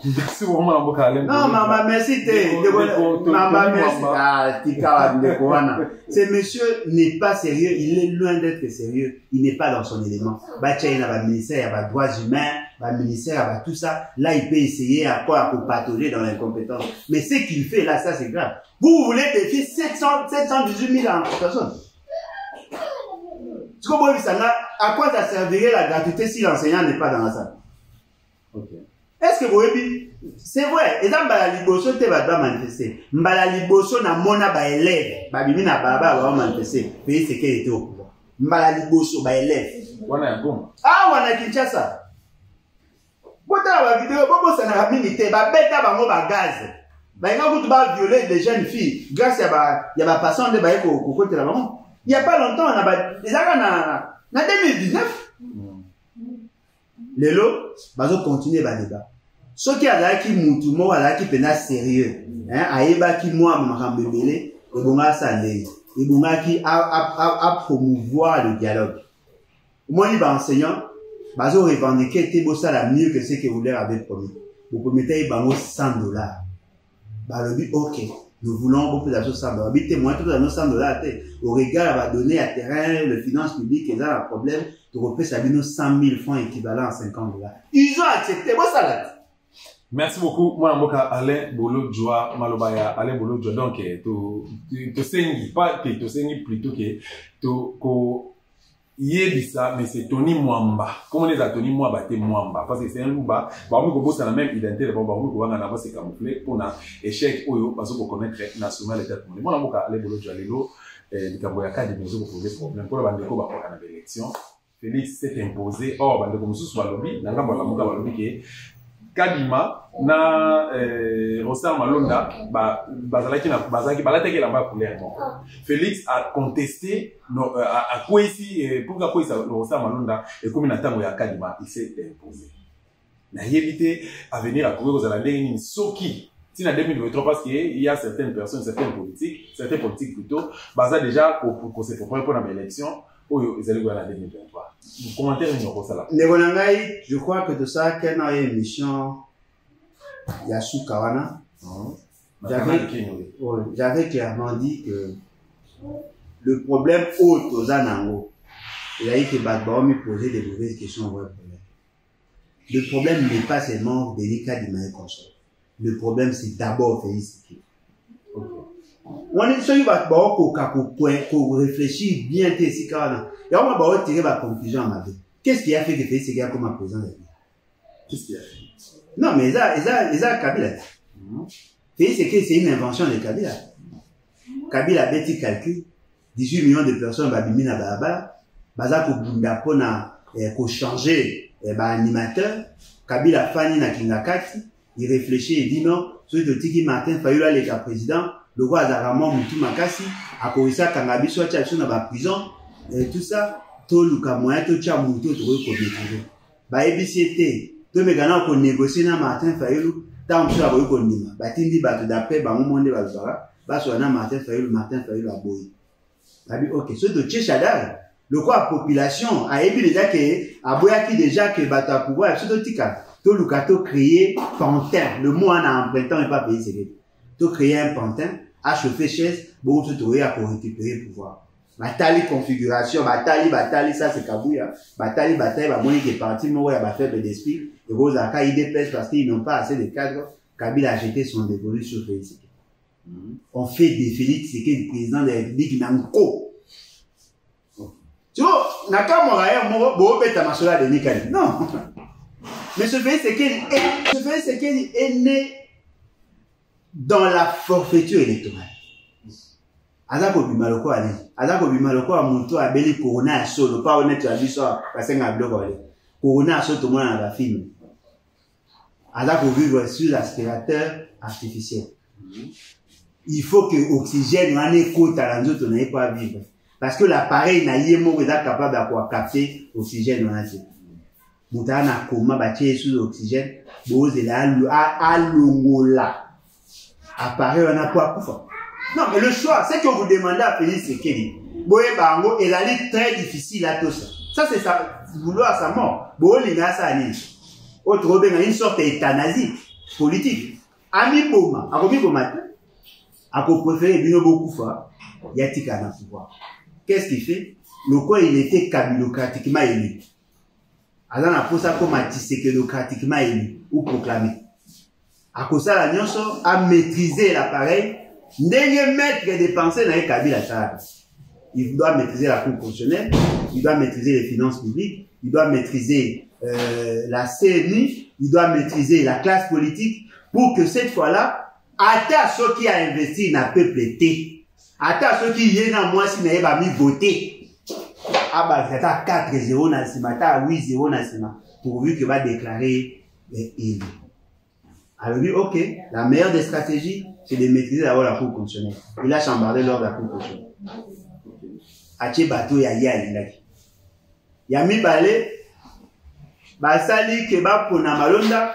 Merci vraiment, non, maman, merci. Maman, merci. Ce monsieur n'est pas sérieux, il est loin d'être sérieux. Il n'est pas dans son élément. Il y a un ministère, il y a des droits humains, il y a un ministère, il y a tout ça. Là, il peut essayer à patauger dans l'incompétence. Mais ce qu'il fait là, ça c'est grave. Vous voulez défier 718 000 personnes. Tu comprends, à quoi ça servirait la gratuité si l'enseignant n'est pas dans la salle? Okay. Est-ce que vous voyez, c'est vrai, et dans la liboso, tu vas manifester. Mbala liboso na mona ba élève, ba bimi na baba va manifester. Pays c'est qu'elle était au pouvoir. Mbala liboso ba élève. Wana Goma. Ah, wana Kinshasa. Bota ba vidéo, bobo ça na milité, ba beta ba ngo ba gaz. Ba nga vous ba violer des jeunes filles grâce à il y a ba passant de ba ko côté là maman. Il y a pas longtemps on a ba les na 2019. Les lots, bazo continuer ba débat. Ce qui a là qui moutou mo ala qui pena sérieux, hein, aïba qui moi m'rambelé, et bonga salé, et bonga qui a promouvoir le dialogue. Moi ni ba enseignant, bazo revendiquer te bossa la mieux que ce que vous leur avez promis. Vous promettez bango $100. Bah le but OK. Nous voulons beaucoup d'argent $100. Bité moins tout dans nos $100 au regard va donner à terrain le finance publique et là un problème de repérer ça nous 100 000 francs équivalent à $50. Ils ont accepté moi ça là. Merci beaucoup. Moi mboka Alain Bolo Joa Malobaya Alain Bolo Joa donc to sengi pas que to sengi plutôt que to ko yebisa mais c'est Tony Mwamba. Comment les a Tony Mwamba te Mwamba parce que c'est un louba ba on ko la même identité ba on ko nga na ba se camoufler pour na échec oyo parce que connaître national état monde. Moi mboka Alain Bolo Joa lelo likambo ya cadre mezo ko poser problème pour bande ko ba ko na élection. Félix s'est imposé or bande ko mususu ba lobby na ngamba la muka ba lobby ke Kadima na Rosar Malonda bazalaki balataki la bas couleur. Félix a contesté a quoi ici pourquoi quoi ça Rosar Malonda et comme na tango ya Kadima il s'est imposé. Na évité à venir à courir aux alentours soki si na 2023 parce qu'il y a certaines personnes certains politiques plutôt baza déjà pour se préparer pour l'élection. Ils allaient gagner en 2023. Commentaire je crois que de ça, qu'il y a une émission Yasu Kawana. J'avais clairement dit que le problème haut aux Anango, il a été que me poser des mauvaises questions. Le problème n'est pas seulement délicat du maïs consort. Le problème, c'est d'abord Félix. On est sur qu'on réfléchit bien ici quand et on va tirer ma conclusion à ma vie. Qu'est-ce qui a fait que Félix Ségué comme président de la vie? Qu'est-ce qui a fait? Non, mais ça Kabila. Félix Ségué, c'est une invention de Kabila. Kabila a petit calcul. 18 millions de personnes babimina baba. Baza ko bunda pona ko changer animateur. Kabila fani na kingakati. Il réfléchit et dit non. Celui de Tiki Martin Fayula le président. Le roi Azaramon Moutou Makasi, a Korissa Kangabi, soit Tchatchou dans la prison, et tout ça, tout le Kamoya, tout Tchamoutou, tout le Kobe. Bah, EBCT, tout le Gana qu'on négocie dans Martin Fayulu, tant que ça va qu'on nima. Bah, Tindi Batou d'après, bah, on monde va le voir, bah, soit dans Martin Fayulu à Boy. Bah, ok, ce de Tchéchadar, le quoi, population, a ébi déjà que, a Boyaki déjà que Batou à pouvoir, ce de Tika, tout le Kato créé pantin, le mot en empruntant et pas payé, c'est tout créer un pantin, à chauffer chaise, bon, tout trouver à pour récupérer le pouvoir. Bataille configuration, bataille, ça c'est Kabouya. Bataille, bah, moi, qui est parti, moi, il y a faible d'esprit. Et vos acas, ils dépêchent parce qu'ils n'ont pas assez de cadres. Kabila a jeté son dévolu sur Félix Ségué. On fait des Félix Ségué, le président de la République, Nanko. Tu vois, Naka Moraya, bon, bête à ma sola de Nikali. Non. Mais ce Félix Ségué est né dans la forfaiture électorale. Azako bimaloko ali. Azako bimaloko a monto a beli corona solo pas honnête à lui ça parce que ngablo ko ali. Corona so to mona na film. Azako vivre sur l'aspirateur artificiel. Il faut que oxygène en écoute à l'anzo na pas vivre parce que l'appareil na yemo est capable de capter oxygène en ati. Mutana koma ba tie sur l'oxygène, boze la a longola. apparaît on a quoi pour. Non, mais le choix, c'est que vous demandez à Félix Tshisekedi. Boye Bango, il a dit très difficile à tout ça. Ça, c'est ça, vouloir sa mort. Boye Lina Sani. Autre Robin a une sorte d'euthanasie politique. Ami Boma, Ami Boma, a préféré Bino Bokufa, Yatika dans le pouvoir. Qu'est-ce qu'il fait? Le quoi il était kabilocratiquement élu. Alors, on a pour ça comme Tshisekedi-ocratiquement élu ou proclamé. À cause de ça, la a maîtrisé l'appareil. Ndenge maître des pensées dans les Kabila Chara. Il doit maîtriser la Cour constitutionnelle, il doit maîtriser les finances publiques, il doit maîtriser la CNI, il doit maîtriser la classe politique pour que cette fois-là, à ceux qui a investi dans le peuple été, à ceux qui y a moi si n'avait pas mis voter, ah bah c'est à 4-0 dans le cinéma, à 8-0 dans le cinéma, pourvu que va déclarer élu. Alors lui, ok, la meilleure des stratégies, c'est de maîtriser d'abord la Cour constitutionnelle. Il a chambardé lors de la Cour constitutionnelle. Ache bateau ya ilaki. Yami balé, basali keba pona malonda,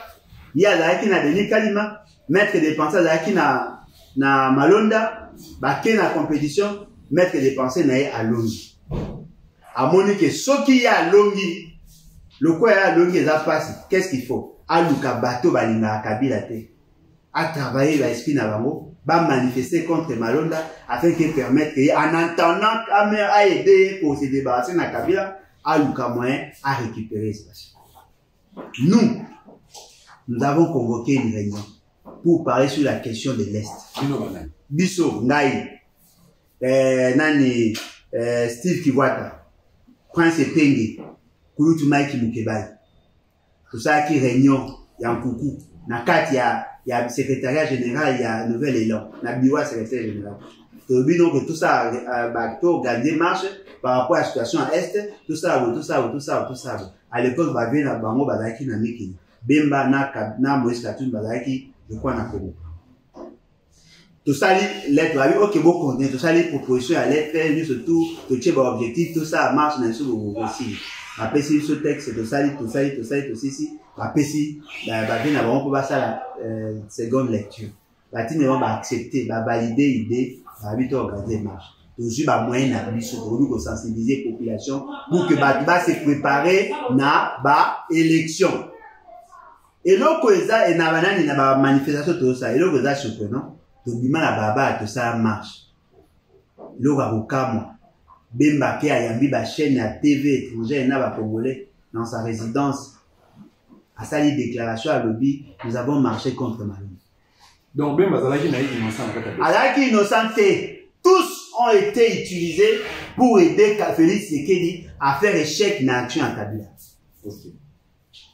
ya zaki na Denis Kalima, maître des pensées zaki na malonda, baké na compétition, maître des pensées na à longi. A monique soki ya longi, le quoi ya longi eza passe, qu'est-ce qu'il faut? Aluka bateau balinga Kabila te. A travailler l'esprit na bango, va manifester contre Malonda afin qu'il permette en entendant Kamer a aidé pour se débarrasser de Kabila, à Luka moyen à récupérer ce patient. Nous avons convoqué une réunion pour parler sur la question de l'Est. Bisso, Ngaï, Nani, Steve Kiwata, Prince Penge, Kouloutou Maïki Moukebaï. Tout ça qui réunion, il y a un coucou. Nakati il y a le secrétariat général, il y a nouvel élan, il y a le bureau secrétaire général. Donc tout ça, organiser marche par rapport à la situation à Est, tout ça. À l'époque, va venir à Bango Bazaki na Mikini. Bemba na Moïse Katoun Bazaki, je crois na Kobo. Tout ça, lettre, ok, bon contenu, tout ça, les propositions à lettre, nous surtout, tout ce objectif, tout ça marche dans le aussi. Après, si ce texte, tout ça, ici. Après, si, bah, bien avant, on peut passer à la seconde lecture. Bah, tu va accepter, va valider l'idée, va vite organiser marche. Toujours, bah, moyen d'abus, pour sensibiliser la population, pour que, bah, se préparer, na, élection. Et là, ça, et na, manifestation, tout ça, et là, ça, surprenant, tout le monde, la tout ça marche. Là, moi. Bemba qui a yambi ba chaîne à TV étrangère na ba congolais dans sa résidence à sa déclaration à lobby, nous avons marché contre Malonda. Donc Bemba zalaki na innocent en fait. Alaki innocent, tous ont été utilisés pour aider Félix Tshisekedi à faire échec dans l'action en Kabila. Okay.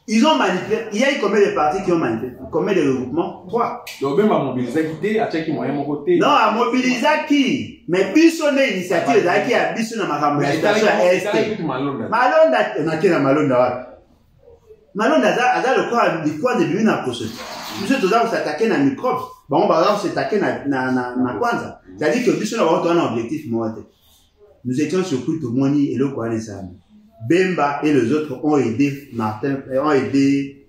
Ils ont manipulé. Il y a eu combien de partis qui ont manipulé? Combien de regroupements? 3. Donc même à mobiliser qui a checké moyen mon côté. Non, à mobiliser qui? Mais Bissonne initiative là qui a Bissonne ma mobilisation à Est. Malonda, on a qui na Malonda? Malonda a le quoi de bien na processus. Monsieur Toza vous s'attaquer na microbe. Bon, on va s'attaquer na kwanza. C'est-à-dire que Bissonne va un objectif moi. Nous étions surpris tout le monde et le quoi ça. Bemba et les autres ont aidé Martin, ont aidé,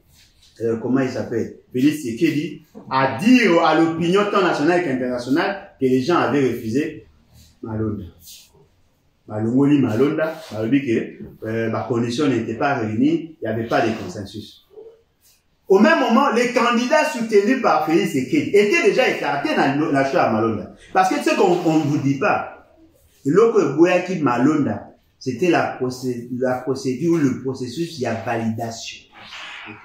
comment il s'appelle, Félix Tshisekedi, à dire à l'opinion tant nationale qu'internationale que les gens avaient refusé Malonda. Malonda, que la condition n'était pas réunie, il n'y avait pas de consensus. Au même moment, les candidats soutenus par Félix Tshisekedi étaient déjà écartés dans la chose à Malonda. Parce que ce qu'on ne vous dit pas, l'autre Bouyaki Malonda, c'était la procédure, le processus, il y a validation.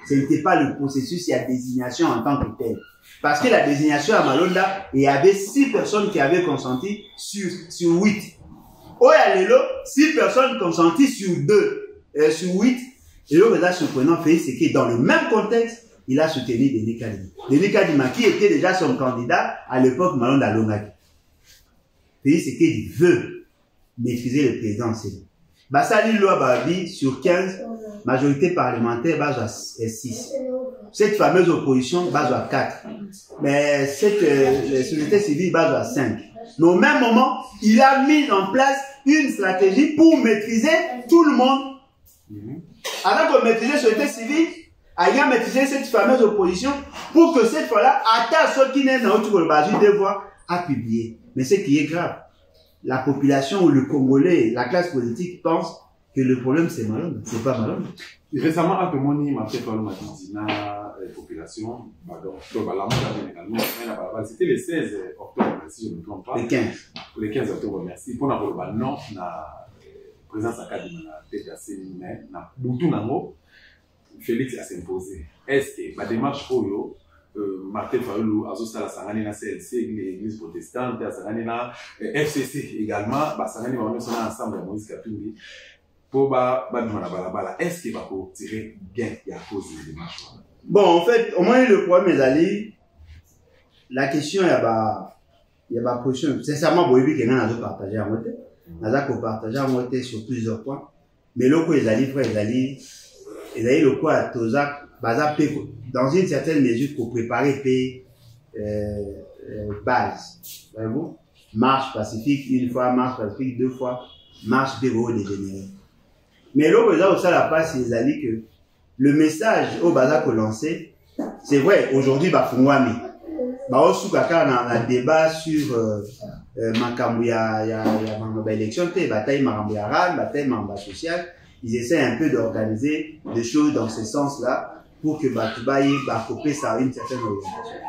Ce n'était pas le processus, il y a désignation en tant que tel. Parce que la désignation à Malonda, il y avait 6 personnes qui avaient consenti sur 8. Oyalelo, 6 personnes consenties sur 8. Et le résultat surprenant fait, c'est que dans le même contexte, il a soutenu Denis Kalima. Denis Kalima, qui était déjà son candidat à l'époque Malonda Longaki. C'est qu'il veut maîtriser le président Séné. Basali Loi Babi sur 15, majorité parlementaire base à 6. Cette fameuse opposition base à 4. Mais cette société civile base à 5. Mais au même moment, il a mis en place une stratégie pour maîtriser tout le monde. Avant de maîtriser la société civile, ayant maîtrisé cette fameuse opposition pour que cette fois-là, ata ceux qui n'est dans autre base devoir à publier. Mais ce qui est grave, la population ou le Congolais, la classe politique pense que le problème c'est Malonga, c'est pas Malonga. Récemment, à Tomoni, ma tête par la population, c'était le 16 octobre, si je ne me trompe pas. Le 15. Le 15 octobre, merci. Pour la non, la présence académique de la tête assez humaine, na Boutou Nango, Félix a s'imposé. Est-ce que la démarche pour eux, Martin Fayoulou, Azosala Sangani na CLC, l'église protestante, Sangani na FCC également, Sangani va ensemble à Moïse Katumbi. Est-ce qu'il va tirer gain à cause de démarche? Bon, en fait, au moins le problème est la question, il y a ma position. Sincèrement, bon, il y a des partager à moitié. Il y a des partager à moitié sur plusieurs points. Mais le coup, ils allaient le coup à Tozak, dans une certaine mesure, pour préparer base. Voyez-vous? Marche pacifique une fois, marche pacifique deux fois, marche déro dégénéré. Mais là, vous ça la passe, ils allaient que le message au bazar qu'on lancé, c'est vrai, aujourd'hui, Fungwami. Au soukaka, dans un débat sur Makambuya, élection, bataille Makambuya RAN, bataille Mamba social, ils essaient un peu d'organiser des choses dans ce sens-là pour que Batoubaye copie ça à une certaine orientation.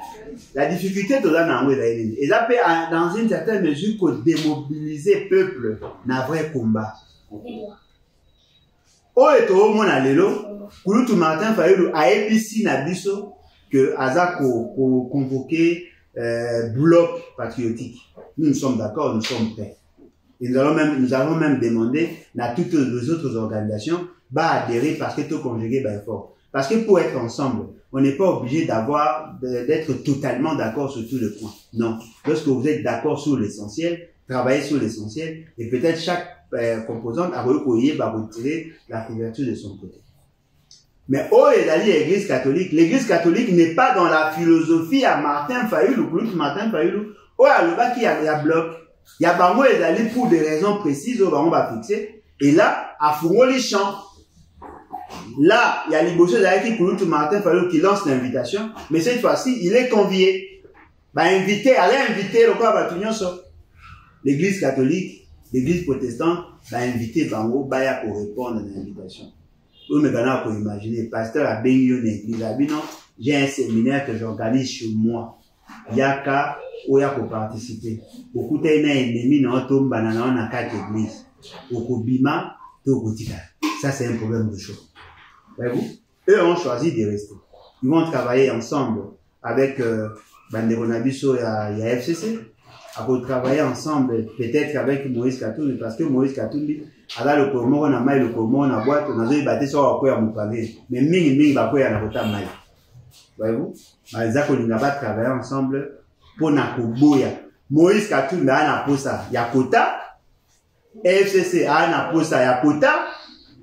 La difficulté de la Nangwe d'ailleurs, et ça peut, dans une certaine mesure, que démobiliser le peuple dans un vrai combat. Oh, et tout le monde a l'élo, Kouloutou Martin Fayoulou a épici na biso que Aza convoqué bloc patriotique. Nous sommes d'accord, nous sommes prêts. Et nous allons même demander à toutes les autres organisations d'adhérer parce que tout conjugué est fort. Parce que pour être ensemble, on n'est pas obligé d'être totalement d'accord sur tous les points. Non. Lorsque vous êtes d'accord sur l'essentiel, travaillez sur l'essentiel et peut-être chaque composante a retirer la couverture de son côté. Mais l'église catholique n'est pas dans la philosophie à Martin Fayoulou, Martin Fayoulou, il y a bloc. Il y a pas moi pour des raisons précises, on va fixer. Et là, à Fourou les champs. Là, il y a Liboso qui Martin Fayoulou qui lance l'invitation, mais cette fois-ci, il est convié. Allez inviter le corps l'église catholique, l'église protestante, inviter Bango Baya pour répondre à l'invitation. Vous me pouvez imaginer, pasteur a béni une église, j'ai un séminaire que j'organise chez moi. Yaka, ou y'a pour participer. Beaucoup de ennemi dans tombe banana dans quatre églises. Au bima, ça c'est un problème de choix. Voyez-vous? Eux ont choisi de rester. Ils vont travailler ensemble avec Bandero Nabiso et FCC. Après travailler ensemble, peut-être avec Moïse Katumbi, parce que Moïse Katumbi, alors le Komo, on a maille le Komo, on a boîte, on a dit battu sur quoi à Moupavé. Mais ming, va quoi à la côté maille. Voyez-vous? Ils ont pas travailler ensemble pour Nakoboya. Moïse Katumbi a un posa, Yakota. FCC a un posa, Yakota.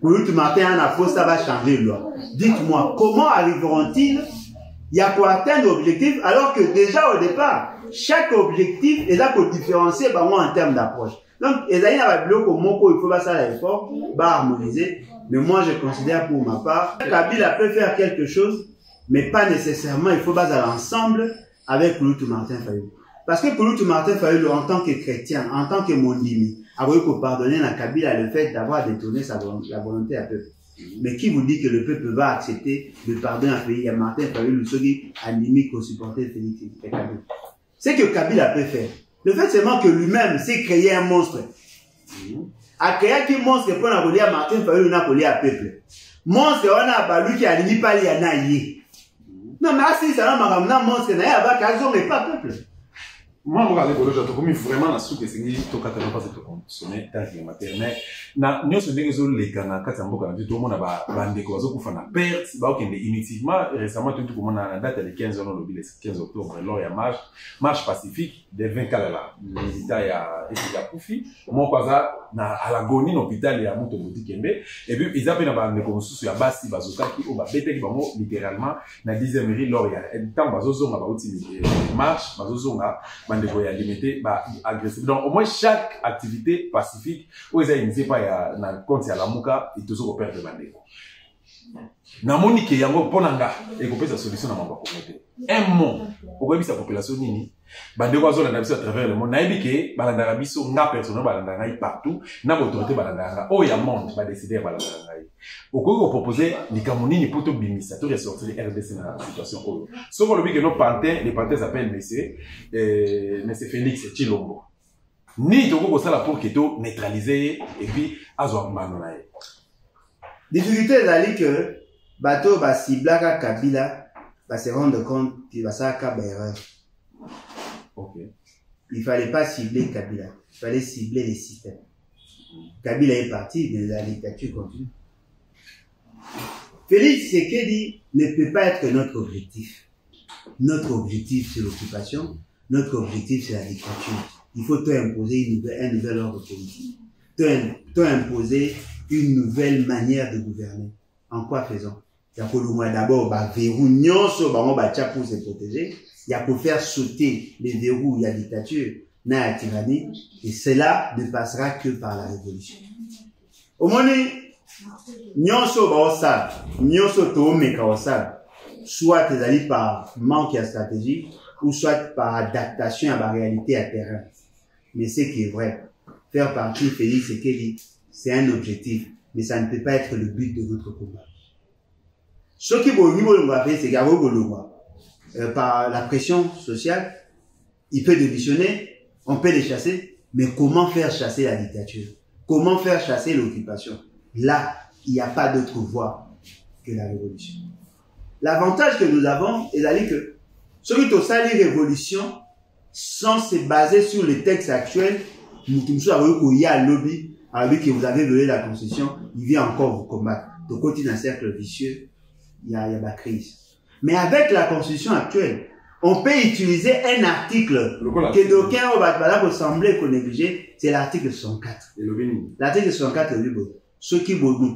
Kouloutou Martin a un posa, va changer de loi. Dites-moi, comment arriveront-ils pour atteindre l'objectif alors que déjà au départ, chaque objectif est là pour différencier en termes d'approche. Donc, il y a un bloc au Moko, il faut pas ça l'effort, harmoniser. Mais moi, je considère pour ma part, Kabila peut faire quelque chose, mais pas nécessairement, il faut pas aller ensemble avec Kouloutou Martin Fayoulou. Parce que Kouloutou Martin Fayoulou, en tant que chrétien, en tant que mondimi, a voulu pardonner à Kabila le fait d'avoir détourné la volonté à peuple. Mais qui vous dit que le peuple va accepter de pardonner à pays? Il y a Martin Fayoulou, ceux qui animent pour supporter Félix Kabila. C'est que Kabila peut faire. Le fait seulement que lui-même s'est créé un monstre. A créé un monstre pour n'abolir à Martin Fayoulou, n'abolir à peuple. Monstre, on a balu qui a l'ini pas li anaïe. Non, mais si ça n'a pas monstre, n'a pas qu'à mais pas peuple. Moi, je suis vraiment la soupe et c'est que je suis pas consommer dans le maternel. Na nous sommes des autres les gars na katamboka na tout le monde a bandé quoi zo kufana perte ba okende inutilement récemment tout comme on a date le 15 le 15 octobre lors ya marche pacifique des 20 kalala militaire ya Kufi moi kwaza na alagoni l'hôpital ya Muto Botikembe et puis ils appellent na bandé comme sous ya basi bazoka ki o ba bete ki bango littéralement na 10e rue lors ya temps bazozonga ba uti marche bazozonga bandé ko ya limité ba agressif donc au moins chaque activité pacifique où ils a initié pas na compte ya la muka et toujours au père de bandeko namoni ke yango mpona nga ekopesa solution na mambo communauté un mot okoyebisa population nini bandeko azolanda biso à travers le monde nayebi ke balandaka biso nga personnel balandaka ngai partout na baautorité balandaka nga oyo ya monde badécide ya balandaka ngai okoki kopropose likambo nini mpo tobimisa to ressortir RDC na situation oyo soki olobi ke no pantin le pantin s'appelle monsieur Félix Tshilombo ni tokoki kosala pour ke to neutraliser ye et puis azwa mbano na ye difficulté ezali que bato basiblaka Kabila se rendre compte qu'il va ça faire erreur. Okay. Il ne fallait pas cibler Kabila, il fallait cibler les systèmes. Kabila est parti, mais la dictature continue. Félix Tshisekedi ne peut pas être notre objectif. Notre objectif, c'est l'occupation. Notre objectif, c'est la dictature. Il faut imposer un nouvel ordre politique. Imposer une nouvelle manière de gouverner. En quoi faisons? Il y a d'abord verrou pour se protéger. Il y a pour faire sauter les verrous, il y a dictature, il y a tyrannie. Et cela ne passera que par la révolution. Au moment soit tes alliés par manque de stratégie, ou soit par adaptation à la réalité à terrain. Mais ce qui est vrai, faire partie Félix Tshisekedi, c'est un objectif, mais ça ne peut pas être le but de notre combat. Ce qui est c'est qu'à par la pression sociale, il peut démissionner, on peut les chasser, mais comment faire chasser la dictature? Comment faire chasser l'occupation? Là, il n'y a pas d'autre voie que la révolution. L'avantage que nous avons est que ceux qui ont sali révolution sans se baser sur les textes actuels, nous y a un lobby, avec que vous avez violé la Constitution, il vient encore vous combattre. Donc, continue un cercle vicieux, il y a la crise. Mais avec la Constitution actuelle, on peut utiliser un article que d'aucuns va sembler qu'on néglige, c'est l'article 64. L'article 64, ceux qui ont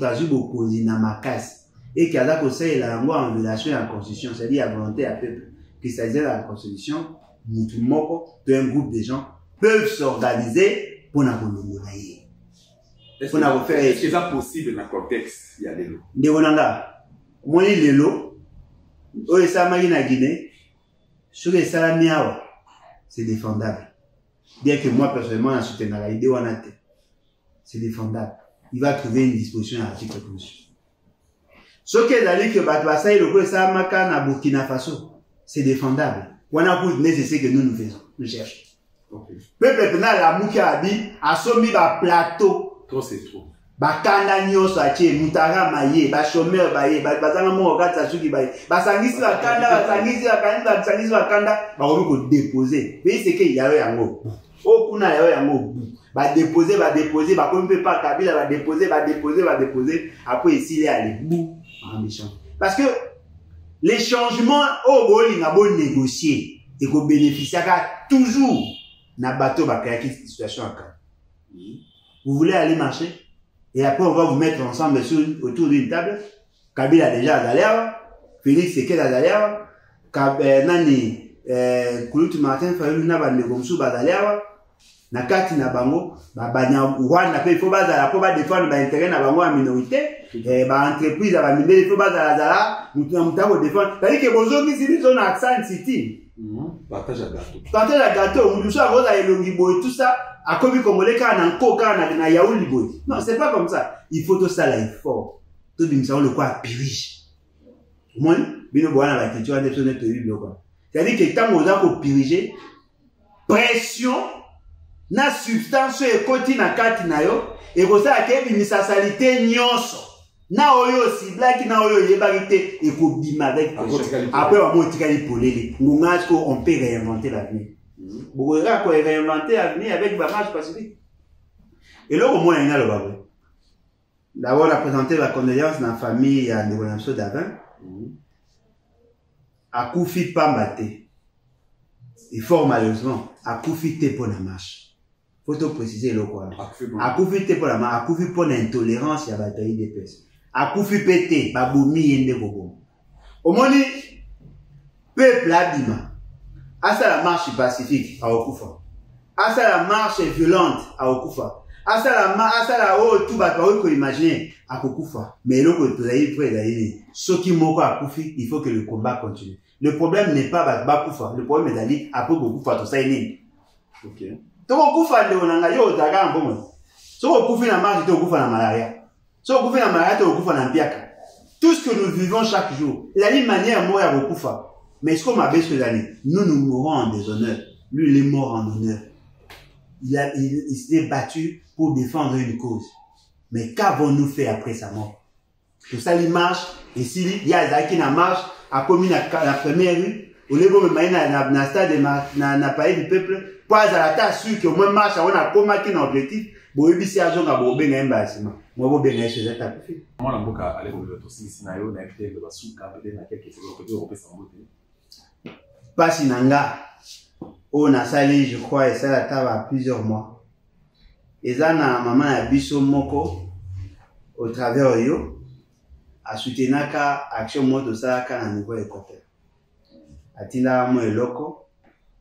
posé dans ma casse et qui a conseillé la loi en violation de la Constitution, c'est-à-dire à volonté à peuple, qu'il s'agisse de la Constitution, un groupe de gens peuvent s'organiser pour la volonté. Est-ce que c'est possible dans le contexte? Il y a des lots. Moi, les lots, na Guinée, sur les salamiawa, c'est défendable. Bien que moi, personnellement, je soutiens la idée c'est défendable. Il va trouver une disposition à l'article constitution. Ce qui est allé que Batbasa le Samaka na Burkina Faso, c'est défendable. On a pour c'est ce que nous faisons, nous cherchons. Peuple pénal la Mouka Abi a sommi ba plateau. Trop c'est trop. Bakanda nyoso ache mutara maye ba chômeur baye ba bazanga mo okata suki baye ba sangisi bakanda ba ko déposer mais c'est que yawe yango o kuna yawe yango ba déposer ba ko mpe pas Kabila ba déposer après ici il est allé bout en méchant parce que les changements au boli na bon négocier et ko bénéficier toujours na bateau ba créer une situation à cas. Vous voulez aller marcher? Et après, on va vous mettre ensemble autour d'une table. Kabila déjà à Zaléa, Félix Tshisekedi à Zaléa, Nani, Kouloutou Martin, Fayoulou va Negomsou à Zaléa, Nakati na bango, Banya Ouan, il faut pas défendre l'intérêt na bango à minorité, entreprise à la minorité, il faut pas à Zala, nous devons défendre. C'est-à-dire que bonjour, ici, nous sommes accent city. Partage à gâteau. Partage à gâteau, nous sommes à Elongibo et tout ça. A comme Congolais quand on a Yaouli boy. Non, c'est pas comme ça. Il faut tout ça là, il faut. Tout le monde le quoi pirige. Moi, bino boana la question de sonner terrible quoi. C'est-à-dire que tant qu'on a pour piriger, pression na substance et continue na kati na yo et pour ça que bimisa salité nyonso. Na oyo si black na oyo yebarité et ko bima avec après on monte tikali polele. On peut réinventer l'avenir. Vous pouvez réinventer l'avenir avec la marche pacifique. Et là, au moins, il y a le babou. D'abord, on a présenté la condoléance dans la famille à Ndégonamso d'Avin. À Koufi Pambate. Et fort malheureusement, à Koufi Té pour la marche. Faut tout préciser le quoi. À Koufi Té pour la marche. À Koufi pour l'intolérance, il y a bataille des pèses. À Koufi Pété, Baboumi Yende Bobo. Au moins, peuple abîma. À ça la marche pacifique à Okufa. À ça la marche violente à Okufa. asala o tout bato ko imaginer akokufa mais eloko tozali près d'aller soki moko akufi il faut que le combat continue. Le problème n'est pas bakufa, le problème est d'aller après kokufa to saini. OK. To kokufa le onanga yo daga mbongo. So kokufi na marche to kokufa na malaria. So kokufi na malaria to kokufa na mpiaka. Tout ce que nous vivons chaque jour, il y a une manière mort à kokufa. Mais est-ce qu'on m'a baissé les années? Nous mourons en déshonneur. Lui il est mort en honneur. Il s'est battu pour défendre une cause. Mais qu'avons-nous fait après sa mort? Tout ça, il marche, et s'il y a Zaki na marche, a commis la première rue, au lieu de me na stade na pays du peuple, pas à la tâche sûr que moi marche, on a combattu un objectif, bon, il y a des gens qui ont bien un bâtiment. Moi, je vais bien chez eux, t'as fait. Moi, je vais aller au milieu de ce scénario, on a été de la souka, peut-être, dans quelques secondes, peut-être, on peut s'en beauté. Pas si nanga. On a sali, je crois, et ça la table à plusieurs mois. Et ça, maman a biso moko, au travers yo, a soutenu ka action moto ça ka na niveau équateur. Atina mo eloko,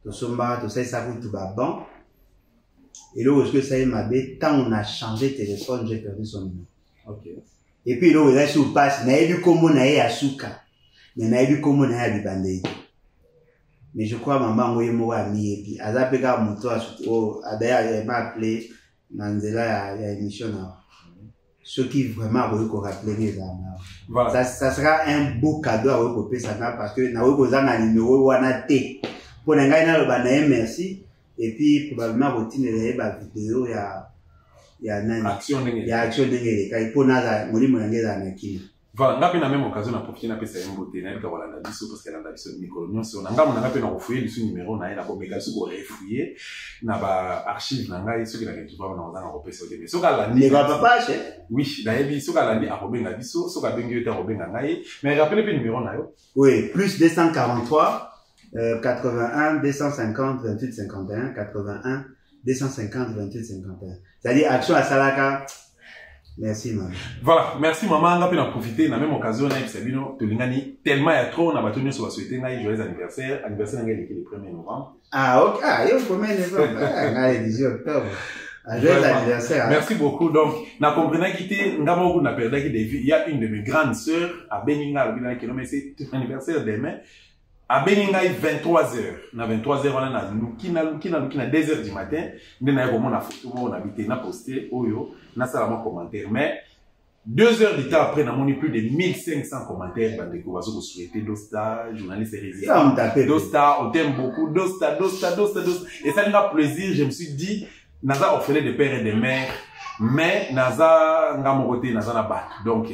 to somba, to ça coûte tout ban. Et là, où est-ce que ça y m'a bé, tant on a changé de téléphone, j'ai perdu son numéro. OK. Et puis là, où est-ce que passe, n'a eu comme on a eu à Souka, mais n'a eu comme on a eu à Bibandé. Mais je crois maman moi moi ami et puis azapeka moto d'ailleurs il m'a appelé Nanzela ya émission là. Ce qui vraiment ko rappeler les amis. Voilà. Ça sera un beau cadeau à recopier ça parce que na ko zanga numéro wana té. Pour ngai na le bana merci et puis probablement routine la vidéo ya nani action ndenge kai pour naza molimo ngeza na kini. Voilà, ngapi na même occasion na profiter na pesa mbote na ka wala na biso parce que la biso Nicole nyonso na ngamu na ngapi na refouiller le numéro na ela ko mega su ko refouiller na ba archive na ngai soki na ketu ba na ozana ko pesa de biso ka landi ne va pas cher oui na yebi so ka landi a ko benga biso so ka bengi yote ko benga ngai mais rappelez le numéro na yo oui plus 243 81 250 28 51 81 250 28 51 c'est-à-dire action à Salaka. Merci maman. Voilà, merci maman, on a pu en profiter dans la même occasion na Sabino to lingani tellement ya trop on a battu sur souhaiter ngai joyeux anniversaire ngai le 1er novembre. Ah OK, ah yo 1er novembre, ngai le 18 octobre. Joyeux anniversaire. Merci beaucoup. Donc, na comprenant quitté ngamo na perdu qui des il y a une de mes grandes sœurs à Beninga le qui nommé c'est anniversaire demain. À Beninga 23h, na 23h on a lukina 2h du matin, ndena ko mona photo on habité na posté oyo na sala mon commentaire mais 2 heures du temps après na moni plus de 1500 commentaires bande ko bazo souhaiter Dosta journaliste résident Dosta on t'aime beaucoup Dosta et ça nous a plaisir je me suis dit naza orphelin de père et de mère mais naza ngamokote naza na bat donc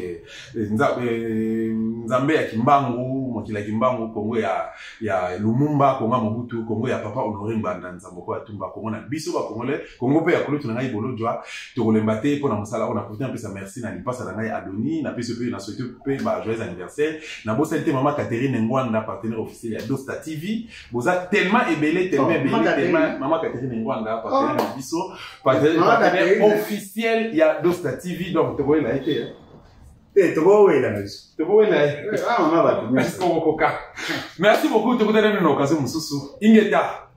nzambe ya kimbangu mokila kimbangu Kongo ya Lumumba Kongo Mobutu Kongo ya papa Honoré Mbanda nzambo ko atumba Kongo na biso ba Congolais Kongo pe ya kolo tuna ngai bolo jwa to kolembate pour na musala on a profité un peu sa merci na lipasa na ngai Adoni na peso pe na souhaiter pe ba joyeux anniversaire na bo saluer maman Catherine Ngwanda partenaire officiel ya Dosta TV boza tellement ébélé maman Catherine Ngwanda partenaire na biso partenaire officiel il y a Dosta TV donc te voyez là été merci beaucoup. Tu as une occasion, Ingeta.